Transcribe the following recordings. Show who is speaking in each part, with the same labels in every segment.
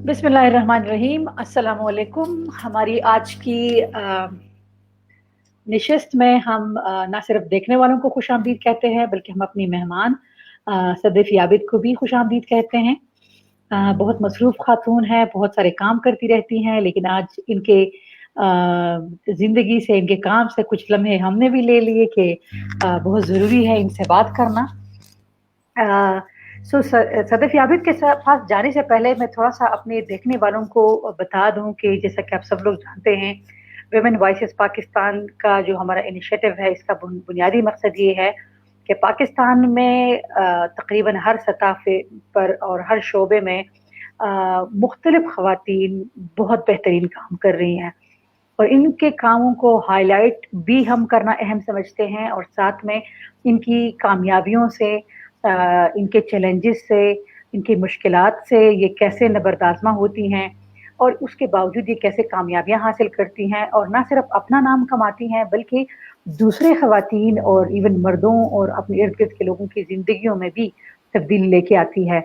Speaker 1: बिस्मिल्लाहिर्रहमानिर्रहीम, अस्सलामु अलैकुम। हमारी आज की नशिस्त में हम ना सिर्फ देखने वालों को खुशामदीद कहते हैं, बल्कि हम अपनी मेहमान सदैफ याबिद को भी खुशामदीद कहते हैं। बहुत मसरूफ़ ख़ातून हैं, बहुत सारे काम करती रहती हैं, लेकिन आज इनके ज़िंदगी से, इनके काम से कुछ लम्हे हमने भी ले लिए कि बहुत ज़रूरी है इनसे बात करना। सदैफ याबिद के पास जाने से पहले मैं थोड़ा-सा अपने देखने वालों को बता दूँ कि जैसा कि आप सब लोग जानते हैं, विमेन वॉइसेस पाकिस्तान का जो हमारा इनिशिएटिव है, इसका बुनियादी मकसद ये है कि पाकिस्तान में तकरीबन हर सतह पर और हर शोबे में मुख्तलिफ ख़वातीन बहुत बेहतरीन काम कर रही हैं और इनके कामों को हाइलाइट भी हम करना अहम समझते हैं और साथ में इनकी कामयाबियों से, इनके चैलेंजेस से, इनकी मुश्किलात से ये कैसे नबरदाज़मा होती हैं और उसके बावजूद ये कैसे कामयाबियाँ हासिल करती हैं और ना सिर्फ अपना नाम कमाती हैं, बल्कि दूसरे ख़वातीन और इवन मर्दों और अपने इर्द-गिर्द के लोगों की ज़िंदगियों में भी तब्दीली लेके आती है,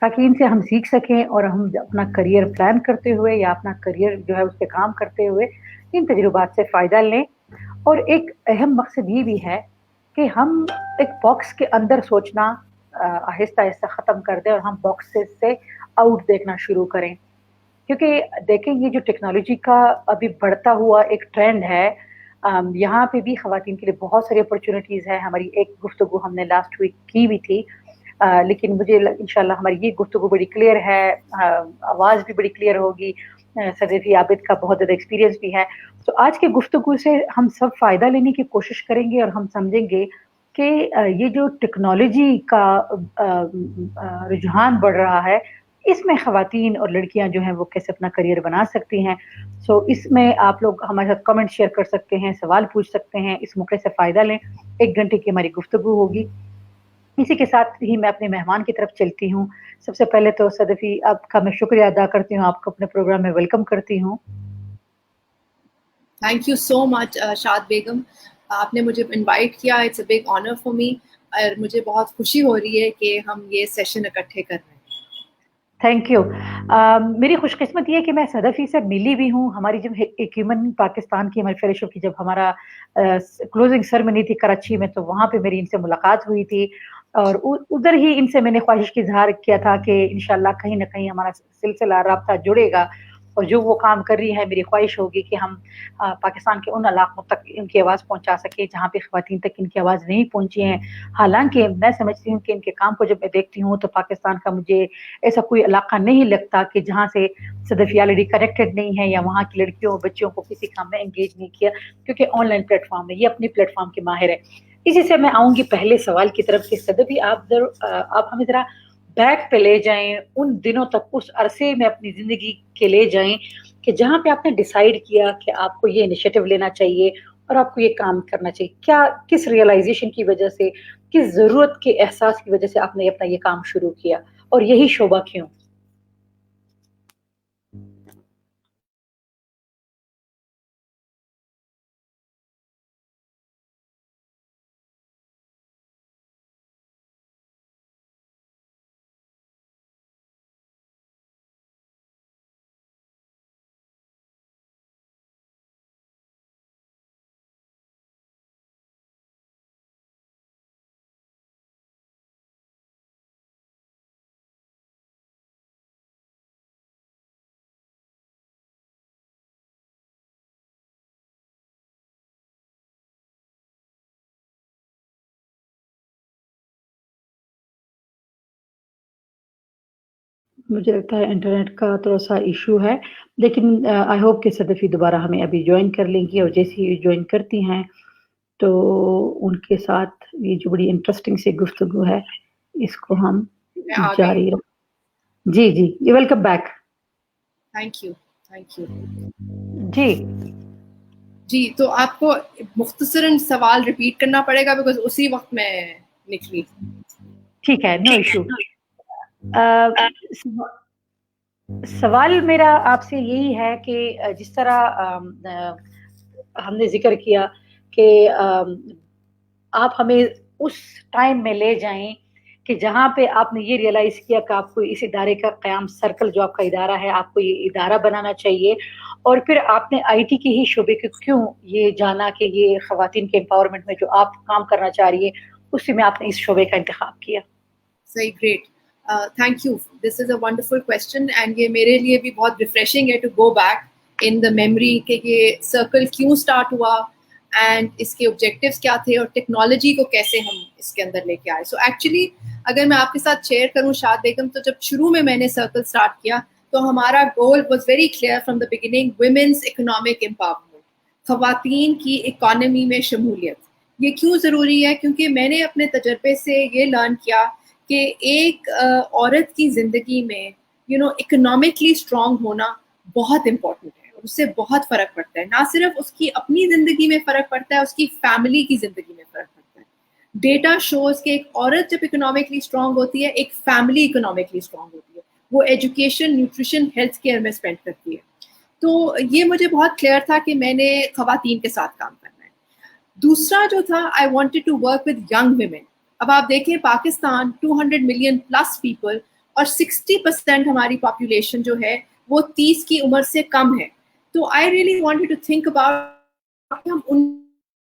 Speaker 1: ताकि इनसे हम सीख सकें और हम अपना करियर प्लान करते हुए या अपना करियर जो है उस पे काम करते हुए इन तजुर्बात से फ़ायदा लें। और एक अहम मकसद ये भी है कि हम एक बॉक्स के अंदर सोचना आहिस्ता-आहिस्ता ख़त्म कर दें और हम बॉक्सेस से आउट देखना शुरू करें। क्योंकि देखें ये जो टेक्नोलॉजी का अभी बढ़ता हुआ एक ट्रेंड है, यहाँ पे भी ख़वातीन के लिए बहुत सारी अपॉर्च्युनिटीज़ हैं। हमारी एक गुफ्तगू हमने लास्ट वीक की भी थी, लेकिन मुझे इंशाल्लाह हमारी ये गुफ्तगू बड़ी क्लियर है, आवाज़ भी बड़ी क्लियर होगी। सदैफ याबिद का बहुत ज़्यादा एक्सपीरियंस भी है। तो आज की गुफ्तगू से हम सब फ़ायदा लेने की कोशिश करेंगे और हम समझेंगे कि ये जो टेक्नोलॉजी का रुझान बढ़ रहा है, इसमें ख़वातीन और लड़कियाँ जो हैं वो कैसे अपना करियर बना सकती हैं। इसमें आप लोग हमारे साथ कमेंट शेयर कर सकते हैं, सवाल पूछ सकते हैं, इस मौके से फ़ायदा लें। 1 घंटे की हमारी गुफ्तगू होगी। इसी के साथ ही मैं अपने मेहमान की तरफ चलती हूँ। सबसे पहले तो सदफ़ी आपका मैं शुक्रिया अदा करती हूँ, आपको अपने प्रोग्राम में वेलकम करती हूँ।
Speaker 2: थैंक यू सो मच शाद बेगम, आपने मुझे इनवाइट किया। It's a big honour for me और मुझे बहुत खुशी हो रही है कि हम ये सेशन इकट्ठे कर रहे हैं।
Speaker 1: Thank you. मेरी खुशकिस्मती है कि मैं सदफ़ी से मिली भी हूँ। हमारी जब एक ह्यूमन पाकिस्तान की हमारी फेलोशिप की जब हमारा क्लोजिंग सेरेमनी थी कराची में, तो वहाँ पे मेरी इनसे मुलाकात हुई थी और उधर ही इनसे मैंने ख्वाहिश का इज़हार किया था कि इंशाल्लाह कहीं न कहीं हमारा सिलसिला राब्ता जुड़ेगा और जो वो काम कर रही है, मेरी ख्वाहिश होगी कि हम पाकिस्तान के उन इलाकों तक इनकी आवाज़ पहुँचा सकें, जहाँ पे ख़वातीन तक इनकी आवाज़ नहीं पहुँची है। हालाँकि मैं समझती हूँ कि इनके काम को जब मैं देखती हूँ, तो पाकिस्तान का मुझे ऐसा कोई इलाका नहीं लगता कि जहाँ से सदैफ याबिद कनेक्टेड नहीं है या वहाँ की लड़कियों और बच्चियों को किसी काम में एंगेज नहीं किया, क्योंकि ऑनलाइन प्लेटफ़ॉर्म है, ये अपने प्लेटफ़ॉर्म के माहिर है। इसी से मैं आऊँगी पहले सवाल की तरफ कि सदैफ़ी आप हमें ज़रा बैक पे ले जाएँ, उन दिनों तक, उस अरसे में अपनी ज़िंदगी के ले जाएँ कि जहाँ पे आपने डिसाइड किया कि आपको ये इनिशिएटिव लेना चाहिए और आपको ये काम करना चाहिए। क्या किस रियलाइज़ेशन की वजह से, किस ज़रूरत के एहसास की वजह से आपने अपना ये काम शुरू किया और यही शोबा क्यों? मुझे लगता है इंटरनेट का थोड़ा-सा इश्यू है, लेकिन आई होप कि सदफ़ी दोबारा हमें अभी जॉइन कर लेंगी और जैसे ही जॉइन करती हैं, तो उनके साथ ये जो बड़ी इंटरेस्टिंग सी गुफ्तगू है, इसको हम
Speaker 2: मैं आ गई।
Speaker 1: जारी रख जी, जी, you welcome back.
Speaker 2: Thank you, thank you.
Speaker 1: जी।
Speaker 2: जी, तो आपको मुख्तसरन सवाल रिपीट करना पड़ेगा बिकॉज़ उसी वक़्त मैं निकली।
Speaker 1: ठीक है, नो इश्यू। अ, सवाल मेरा आपसे यही है कि जिस तरह हमने ज़िक्र किया कि आप हमें उस टाइम में ले जाएँ کہ جہاں پہ آپ نے یہ ریئلائز کیا کہ آپ کو اس ادارے کا قیام سرکل جو آپ کا ادارہ ہے آپ کو یہ ادارہ بنانا چاہیے، اور پھر آپ نے آئی ٹی کے ہی شعبے کو کیوں یہ جانا کہ یہ خواتین کے امپاورمنٹ میں جو آپ کام کرنا چاہ رہی ہے اسی میں آپ نے اس شعبے کا انتخاب کیا؟
Speaker 2: صحیح، great, thank you, this is a wonderful question, and یہ میرے لیے بھی بہت ریفریشنگ ہے to go back in the memory کہ یہ سرکل کیوں اسٹارٹ ہوا اینڈ اس کے آبجیکٹیوز کیا تھے اور ٹیکنالوجی کو کیسے ہم اس کے اندر لے کے آئے. سو ایکچولی اگر میں آپ کے ساتھ شیئر کروں شاد بیگم، تو جب شروع میں نے سرکل اسٹارٹ کیا تو ہمارا goal was very clear from the beginning, women's economic empowerment, خواتین کی اکانومی میں شمولیت. یہ کیوں ضروری ہے؟ کیونکہ میں نے اپنے تجربے سے یہ لرن کیا کہ ایک عورت کی زندگی میں اکنامکلی اسٹرانگ ہونا بہت امپورٹنٹ ہے، اور اس سے بہت فرق پڑتا ہے. نہ صرف اس کی اپنی زندگی میں فرق پڑتا ہے، اس کی فیملی کی زندگی میں فرق پڑتا ہے. ڈیٹا شوز کہ ایک عورت جب اکنامکلی اسٹرانگ ہوتی ہے، ایک فیملی اکنامکلی اسٹرانگ ہوتی ہے، وہ ایجوکیشن، نیوٹریشن، ہیلتھ کیئر میں اسپینڈ کرتی ہے. تو یہ مجھے بہت کلیئر تھا کہ میں نے خواتین کے ساتھ کام کرنا ہے. دوسرا جو تھا، I wanted to work with young women. اب آپ دیکھیں پاکستان 200 ملین پلس پیپل، اور 60% ہماری پاپولیشن جو ہے وہ 30 کی عمر سے کم ہے. تو I really wanted to think about ہم ان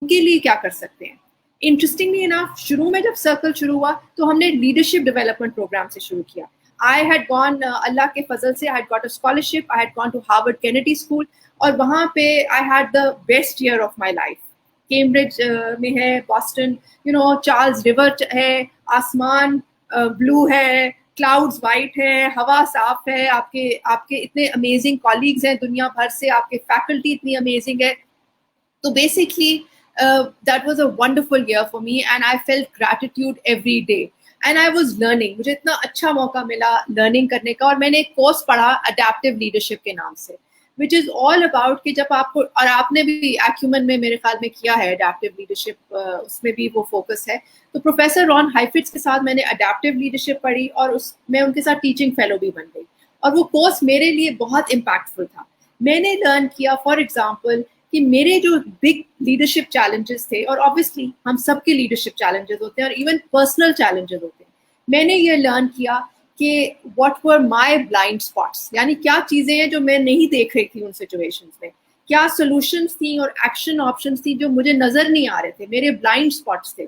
Speaker 2: کے لیے کیا کر سکتے ہیں. انٹرسٹنگلی انف شروع میں جب سرکل شروع ہوا تو ہم نے لیڈرشپ ڈیولپمنٹ پروگرام سے شروع کیا. I had gone اللہ کے فضل سے I had got a scholarship, I had gone to Harvard Kennedy School, اور وہاں پہ I had the best year of my life. Cambridge میں ہے، باسٹن، چارلز ریور ہے، آسمان بلو ہے، کلاؤڈز وائٹ ہے، ہوا صاف ہے، آپ کے اتنے امیزنگ کالیگز ہیں دنیا بھر سے، آپ کے فیکلٹی اتنی امیزنگ ہے. تو basically that was a wonderful year for me and I felt gratitude every day and I was learning. مجھے اتنا اچھا موقع ملا لرننگ کرنے کا، اور میں نے ایک کورس پڑھا اڈیپٹیو لیڈرشپ کے نام سے، وچ از آل اباؤٹ کہ جب آپ کو، اور آپ نے بھی ایکیومن میں میرے خیال میں کیا ہے اڈیپٹیو لیڈرشپ، اس میں بھی وہ فوکس ہے. تو پروفیسر رون ہائیفٹس کے ساتھ میں نے اڈیپٹیو لیڈرشپ پڑھی، اور میں ان کے ساتھ ٹیچنگ فیلو بھی بن گئی، اور وہ کورس میرے لیے بہت امپیکٹفل تھا. میں نے لرن کیا فار ایگزامپل کہ میرے جو بگ لیڈرشپ چیلنجز تھے، اور آبویسلی ہم سب کے لیڈرشپ چیلنجز ہوتے ہیں اور ایون پرسنل چیلنجز ہوتے ہیں، میں نے یہ لرن کیا کہ what were my blind spots, یعنی کیا چیزیں ہیں جو میں نہیں دیکھ رہی تھی ان سچویشنز میں، کیا سولوشنز تھیں اور ایکشن آپشنز تھیں جو مجھے نظر نہیں آ رہے تھے، میرے بلائنڈ اسپاٹس تھے.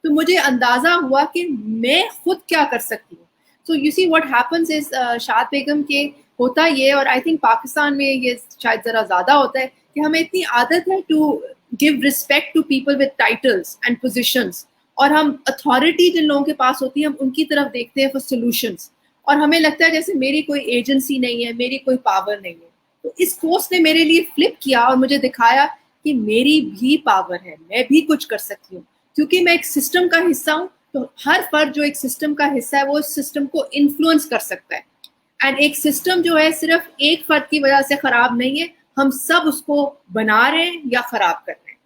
Speaker 2: تو مجھے اندازہ ہوا کہ میں خود کیا کر سکتی ہوں. So you see what happens is شاد بیگم کے ہوتا یہ، اور آئی تھنک پاکستان میں یہ شاید ذرا زیادہ ہوتا ہے کہ ہمیں اتنی عادت ہے to give respect to people with titles and positions, اور ہم اتھارٹی جن لوگوں کے پاس ہوتی ہے ہم ان کی طرف دیکھتے ہیں فار سولوشنس، اور ہمیں لگتا ہے جیسے میری کوئی ایجنسی نہیں ہے، میری کوئی پاور نہیں ہے. تو اس کورس نے میرے لیے فلپ کیا اور مجھے دکھایا کہ میری بھی پاور ہے، میں بھی کچھ کر سکتی ہوں، کیونکہ میں ایک سسٹم کا حصہ ہوں. تو ہر فرد جو ایک سسٹم کا حصہ ہے وہ اس سسٹم کو انفلوئنس کر سکتا ہے. اینڈ ایک سسٹم جو ہے صرف ایک فرد کی وجہ سے خراب نہیں ہے، ہم سب اس کو بنا رہے ہیں یا خراب کر رہے ہیں.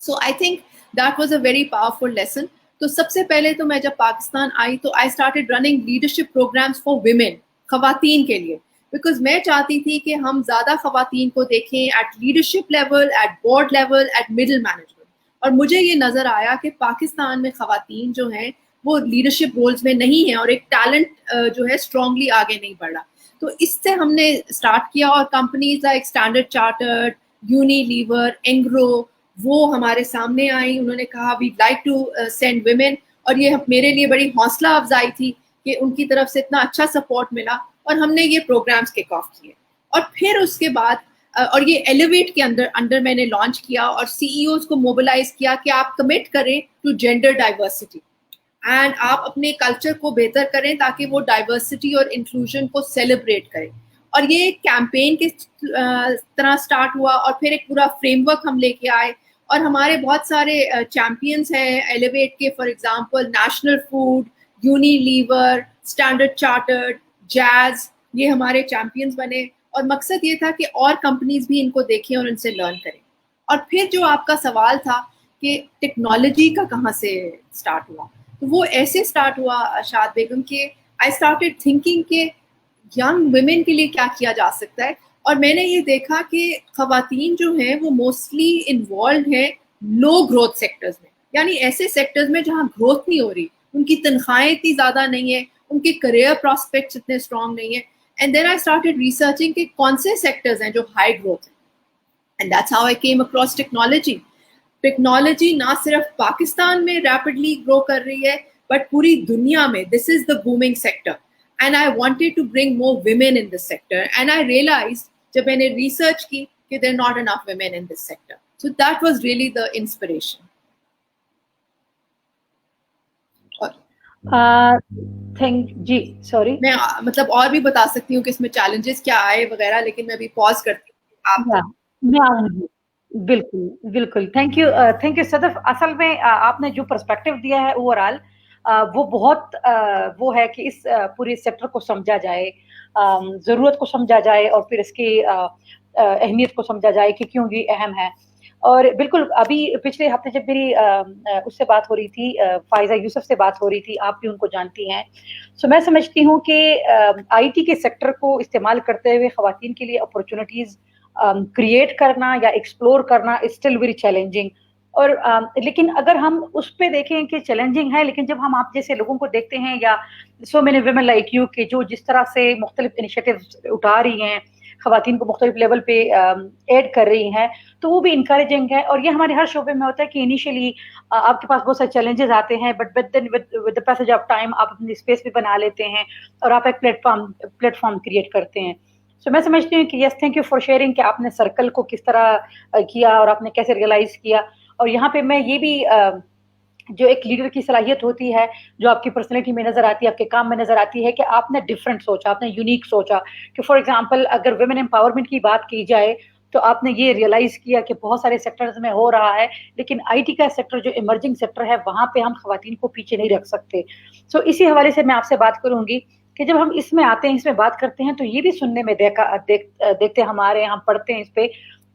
Speaker 2: So I think that was a very powerful lesson. تو سب سے پہلے تو میں جب پاکستان آئی تو I started running leadership programs for women, خواتین کے لیے، بیکاز میں چاہتی تھی کہ ہم زیادہ خواتین کو دیکھیں at leadership level, at board level, at middle management. اور مجھے یہ نظر آیا کہ پاکستان میں خواتین جو ہیں وہ لیڈرشپ رولز میں نہیں ہیں، اور ایک ٹیلنٹ جو ہے اسٹرانگلی آگے نہیں بڑھ رہا. تو اس سے ہم نے اسٹارٹ کیا، اور companies like Standard Chartered, Unilever, Engro, وہ ہمارے سامنے آئیں. انہوں نے کہا we like to send women, اور یہ میرے لیے بڑی حوصلہ افزائی تھی کہ ان کی طرف سے اتنا اچھا سپورٹ ملا، اور ہم نے یہ پروگرامز کک آف کیے. اور پھر اس کے بعد اور یہ ایلیویٹ کے اندر میں نے لانچ کیا، اور سی ای اوز کو موبلائز کیا کہ آپ کمٹ کریں ٹو جینڈر ڈائیورسٹی، اینڈ آپ اپنے کلچر کو بہتر کریں تاکہ وہ ڈائیورسٹی اور انکلوژن کو سیلیبریٹ کریں. اور یہ ایک کیمپین کے طرح سٹارٹ ہوا، اور پھر ایک پورا فریم ورک ہم لے کے آئے، اور ہمارے بہت سارے چیمپئنس ہیں ایلیویٹ کے، for example National Foods, Unilever, Standard Chartered, Jazz, یہ ہمارے چیمپئنس بنے. اور مقصد یہ تھا کہ اور کمپنیز بھی ان کو دیکھیں اور ان سے لرن کریں. اور پھر جو آپ کا سوال تھا کہ ٹیکنالوجی کا کہاں سے اسٹارٹ ہوا، تو وہ ایسے اسٹارٹ ہوا شاد بیگم کہ آئی اسٹارٹیڈ تھنکنگ کہ ینگ ویمن کے لیے کیا کیا جا سکتا ہے. اور میں نے یہ دیکھا کہ خواتین جو ہیں وہ موسٹلی انوالوڈ ہیں لو گروتھ سیکٹرز میں، یعنی ایسے سیکٹرز میں جہاں گروتھ نہیں ہو رہی، ان کی تنخواہیں اتنی زیادہ نہیں ہیں, ان کے کریئر پراسپیکٹس اتنے اسٹرانگ نہیں ہیں. And then I started researching کہ کون سے سیکٹرز ہیں جو ہائی گروتھ ہیں. And that's how I came across technology. Technology نہ صرف پاکستان میں ریپڈلی گرو کر رہی ہے بٹ پوری دنیا میں. This is the booming sector and I wanted to bring more women in this sector. And I realize جب میں نے ریسرچ کی کہ there not enough women in this sector. So that was really the inspiration.
Speaker 1: جی sorry,
Speaker 2: میں مطلب اور بھی بتا سکتی ہوں کہ اس میں چیلنجز کیا آئے وغیرہ, لیکن میں ابھی پاز کرتی ہوں. آپ
Speaker 1: میں آؤں گی. بالکل بالکل, تھینک یو صدف. اصل میں آپ نے جو پرسپیکٹو دیا ہے اوور آل وہ بہت وہ ہے کہ اس پورے سیکٹر کو سمجھا جائے, ضرورت کو سمجھا جائے, اور پھر اس کی اہمیت کو سمجھا جائے کہ کیوں یہ اہم ہے. اور بالکل ابھی پچھلے ہفتے جب میری اس سے بات ہو رہی تھی, فائزہ یوسف سے بات ہو رہی تھی, آپ بھی ان کو جانتی ہیں, سو میں سمجھتی ہوں کہ آئی ٹی کے سیکٹر کو استعمال کرتے ہوئے خواتین کے لیے اپرچونیٹیز کریٹ کرنا یا ایکسپلور کرنا از اسٹل ویری چیلنجنگ. اور لیکن اگر ہم اس پہ دیکھیں کہ چیلنجنگ ہے, لیکن جب ہم آپ جیسے لوگوں کو دیکھتے ہیں یا so many women like you کہ جو جس طرح سے مختلف انیشیٹیو اٹھا رہی ہیں, خواتین کو مختلف لیول پہ ایڈ کر رہی ہیں, تو وہ بھی انکریجنگ ہے. اور یہ ہمارے ہر شعبے میں ہوتا ہے کہ انیشیلی آپ کے پاس بہت سارے چیلنجز آتے ہیں, but with the passage of time آپ اپنی اسپیس بھی بنا لیتے ہیں اور آپ ایک پلیٹ فارم کریٹ کرتے ہیں. سو میں سمجھتی ہوں کہ یس, تھینک یو فار شیئرنگ کہ آپ نے سرکل کو کس طرح کیا اور آپ نے کیسے ریئلائز کیا. اور یہاں پہ میں یہ بھی جو ایک لیڈر کی صلاحیت ہوتی ہے, جو آپ کی پرسنالٹی میں نظر آتی ہے, آپ کے کام میں نظر آتی ہے, کہ آپ نے ڈفرینٹ سوچا, آپ نے یونیک سوچا. کہ فار ایگزامپل اگر ویمن امپاورمنٹ کی بات کی جائے تو آپ نے یہ ریئلائز کیا کہ بہت سارے سیکٹرز میں ہو رہا ہے, لیکن آئی ٹی کا سیکٹر جو ایمرجنگ سیکٹر ہے وہاں پہ ہم خواتین کو پیچھے نہیں رکھ سکتے. سو اسی حوالے سے میں آپ سے بات کروں گی کہ جب ہم اس میں آتے ہیں, اس میں بات کرتے ہیں, تو یہ بھی سننے میں دیکھتے ہمارے ہم پڑھتے ہیں اس پہ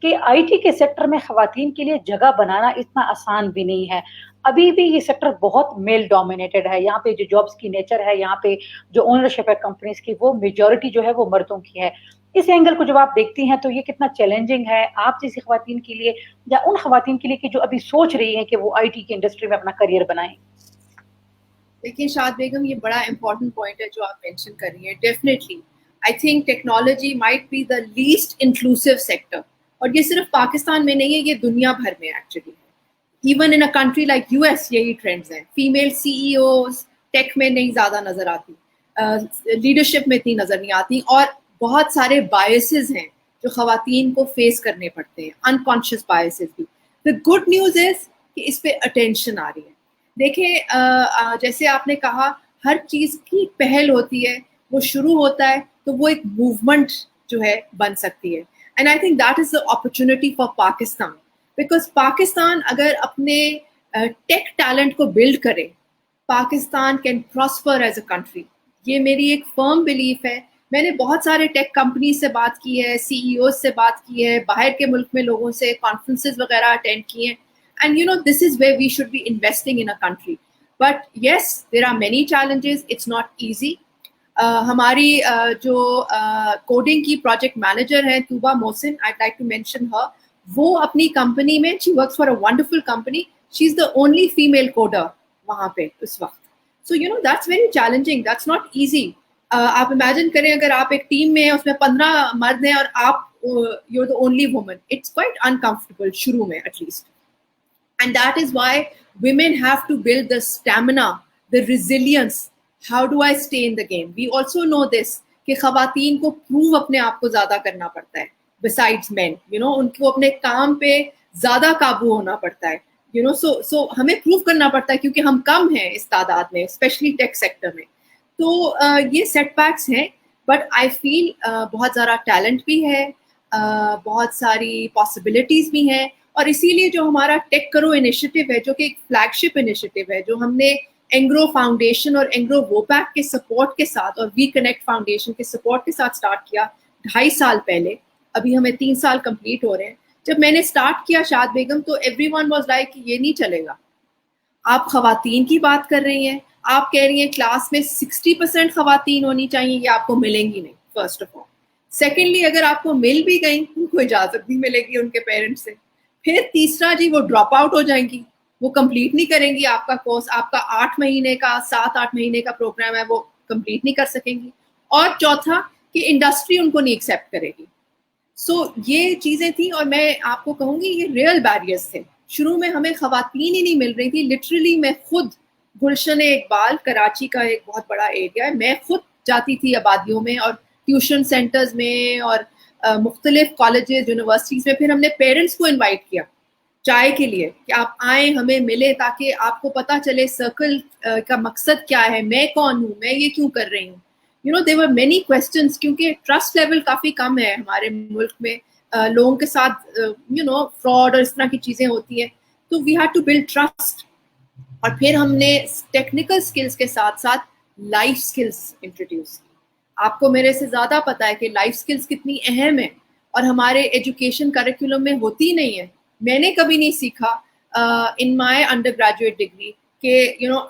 Speaker 1: کہ آئی ٹی کے سیکٹر میں خواتین کے لیے جگہ بنانا اتنا آسان بھی نہیں ہے. ابھی بھی یہ سیکٹر بہت میل ڈومینیٹڈ ہے. یہاں پہ جو جابس کی نیچر ہے, یہاں پہ جو اونرشپ ہے کمپنیز کی, وہ میجورٹی جو ہے وہ مردوں کی ہے. اس اینگل کو جب آپ دیکھتی ہیں تو یہ کتنا چیلنجنگ ہے آپ جیسی خواتین کے لیے, یا ان خواتین کے لیے کہ جو ابھی سوچ رہی ہیں کہ وہ آئی ٹی کی انڈسٹری میں اپنا کریئر بنائیں.
Speaker 2: دیکھیے شاد بیگم, یہ بڑا امپورٹنٹ پوائنٹ ہے جو آپ مینشن کر رہی ہیں. Definitely I think technology might be the least inclusive sector, اور یہ صرف پاکستان میں نہیں ہے, یہ دنیا بھر میں ایکچولی ہے. Even in a country like U S یہی ٹرینڈز ہیں. فیمیل سی ای اوز ٹیک میں نہیں زیادہ نظر آتی, لیڈرشپ میں اتنی نظر نہیں آتی, اور بہت سارے بائسز ہیں جو خواتین کو فیس کرنے پڑتے ہیں, انکانشیس بائسز بھی. دا گڈ نیوز از کہ اس پہ اٹینشن آ رہی ہے. دیکھیں جیسے آپ نے کہا, ہر چیز کی پہل ہوتی ہے, وہ شروع ہوتا ہے تو وہ ایک موومنٹ جو ہے بن سکتی ہے. And I think that is the opportunity for Pakistan, because Pakistan اگر اپنے ٹیک ٹیلنٹ کو بلڈ کرے, Pakistan can prosper as a country. یہ میری ایک فرم بلیف ہے. میں نے بہت سارے ٹیک کمپنیز سے بات کی ہے, سی ای اوز سے بات کی ہے, باہر کے ملک میں لوگوں سے کانفرنسز وغیرہ اٹینڈ کیے ہیں. And you know, this is where we should be investing in a country. But yes, there are many challenges. It's not easy. ہماری جو کوڈنگ کی پروجیکٹ مینیجر ہیں توبہ محسن, I'd like to mention her. وہ اپنی company میں, she works for a wonderful company. She's the only female coder وہاں پہ اس وقت. So you know, that's very challenging. That's not easy. آپ امیجن کریں اگر آپ ایک ٹیم میں ہیں, اس میں 15 مرد ہیں اور آپ you're the only woman. It's quite uncomfortable شروع میں at least. And that is why women have to build the stamina, the resilience. How do I stay in the game? We also know this کہ خواتین کو prove اپنے آپ کو زیادہ کرنا پڑتا ہے besides men. You know, ان کو اپنے کام پہ زیادہ قابو ہونا پڑتا ہے. You know, so ہمیں prove کرنا پڑتا ہے کیونکہ ہم کم ہیں اس تعداد میں, especially tech sector میں. تو یہ سیٹ بیکس ہیں, بٹ آئی فیل بہت زیادہ ٹیلنٹ بھی ہے, بہت ساری پاسبلٹیز بھی ہیں. اور اسی لیے جو ہمارا ٹیک کرو انیشیٹو ہے, جو کہ ایک فلیگ شپ انیشیٹو ہے, جو ہم نے اینگرو فاؤنڈیشن اور اینگرو ووپیک کے سپورٹ کے ساتھ اور وی کنیکٹ فاؤنڈیشن کے سپورٹ کے ساتھ اسٹارٹ کیا 2.5 سال پہلے. ابھی ہمیں 3 سال کمپلیٹ ہو رہے ہیں. جب میں نے اسٹارٹ کیا شاد بیگم, تو ایوری ون واز لائک یہ نہیں چلے گا. آپ خواتین کی بات کر رہی ہیں, آپ کہہ رہی ہیں کلاس میں 60% خواتین ہونی چاہیے, یہ آپ کو ملیں گی نہیں, فرسٹ آف آل. سیکنڈلی, اگر آپ کو مل بھی گئیں, ان کو اجازت نہیں ملے گی ان کے پیرنٹس سے. پھر تیسرا جی, وہ ڈراپ آؤٹ ہو جائیں گی, وہ کمپلیٹ نہیں کریں گی آپ کا کورس, آپ کا 8 مہینے کا 7-8 مہینے کا پروگرام ہے وہ کمپلیٹ نہیں کر سکیں گی. اور چوتھا کہ انڈسٹری ان کو نہیں ایکسیپٹ کرے گی. سو یہ چیزیں تھیں, اور میں آپ کو کہوں گی یہ ریئل بیریئرز تھے. شروع میں ہمیں خواتین ہی نہیں مل رہی تھی. لٹرلی میں خود گلشن اقبال کراچی کا ایک بہت بڑا ایریا ہے, میں خود جاتی تھی آبادیوں میں اور ٹیوشن سینٹرز میں اور مختلف کالجز یونیورسٹیز میں. پھر ہم نے پیرنٹس کو انوائٹ کیا چائے کے لیے کہ آپ آئیں ہمیں ملیں تاکہ آپ کو پتہ چلے سرکل کا مقصد کیا ہے, میں کون ہوں, میں یہ کیوں کر رہی ہوں. there were many questions کیونکہ ٹرسٹ لیول کافی کم ہے ہمارے ملک میں, لوگوں کے ساتھ فراڈ اور اس طرح کی چیزیں ہوتی ہیں. تو we had to build trust. اور پھر ہم نے ٹیکنیکل اسکلس کے ساتھ ساتھ لائف اسکلس انٹروڈیوس کی. آپ کو میرے سے زیادہ پتا ہے کہ لائف اسکلس کتنی اہم ہے اور ہمارے ایجوکیشن کریکولم میں ہوتی نہیں ہے. میں نے کبھی نہیں سیکھا in my undergraduate degree کہ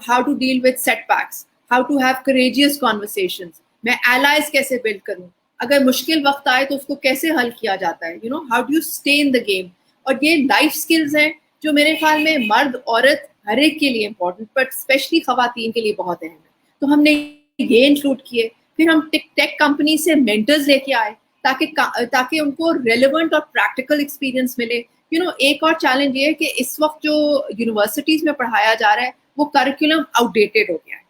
Speaker 2: how to deal with setbacks, how to have courageous conversations, میں allies کیسے بلڈ کروں, اگر مشکل وقت آئے تو اس کو کیسے حل کیا جاتا ہے, how do you stay in the game. اور یہ لائف اسکلز ہیں جو میرے خیال میں مرد عورت ہر ایک کے لیے امپورٹنٹ, بٹ اسپیشلی خواتین کے لیے بہت اہم ہے. تو ہم نے یہ انکلوڈ کیے. پھر ہم ٹیک کمپنی سے مینٹرز لے کے آئے تاکہ ان کو ریلیونٹ اور پریکٹیکل ایکسپیرئنس ملے. ایک اور چیلنج یہ ہے کہ اس وقت جو یونیورسٹیز میں پڑھایا جا رہا ہے وہ کریکولم آؤٹ ڈیٹڈ ہو گیا ہے,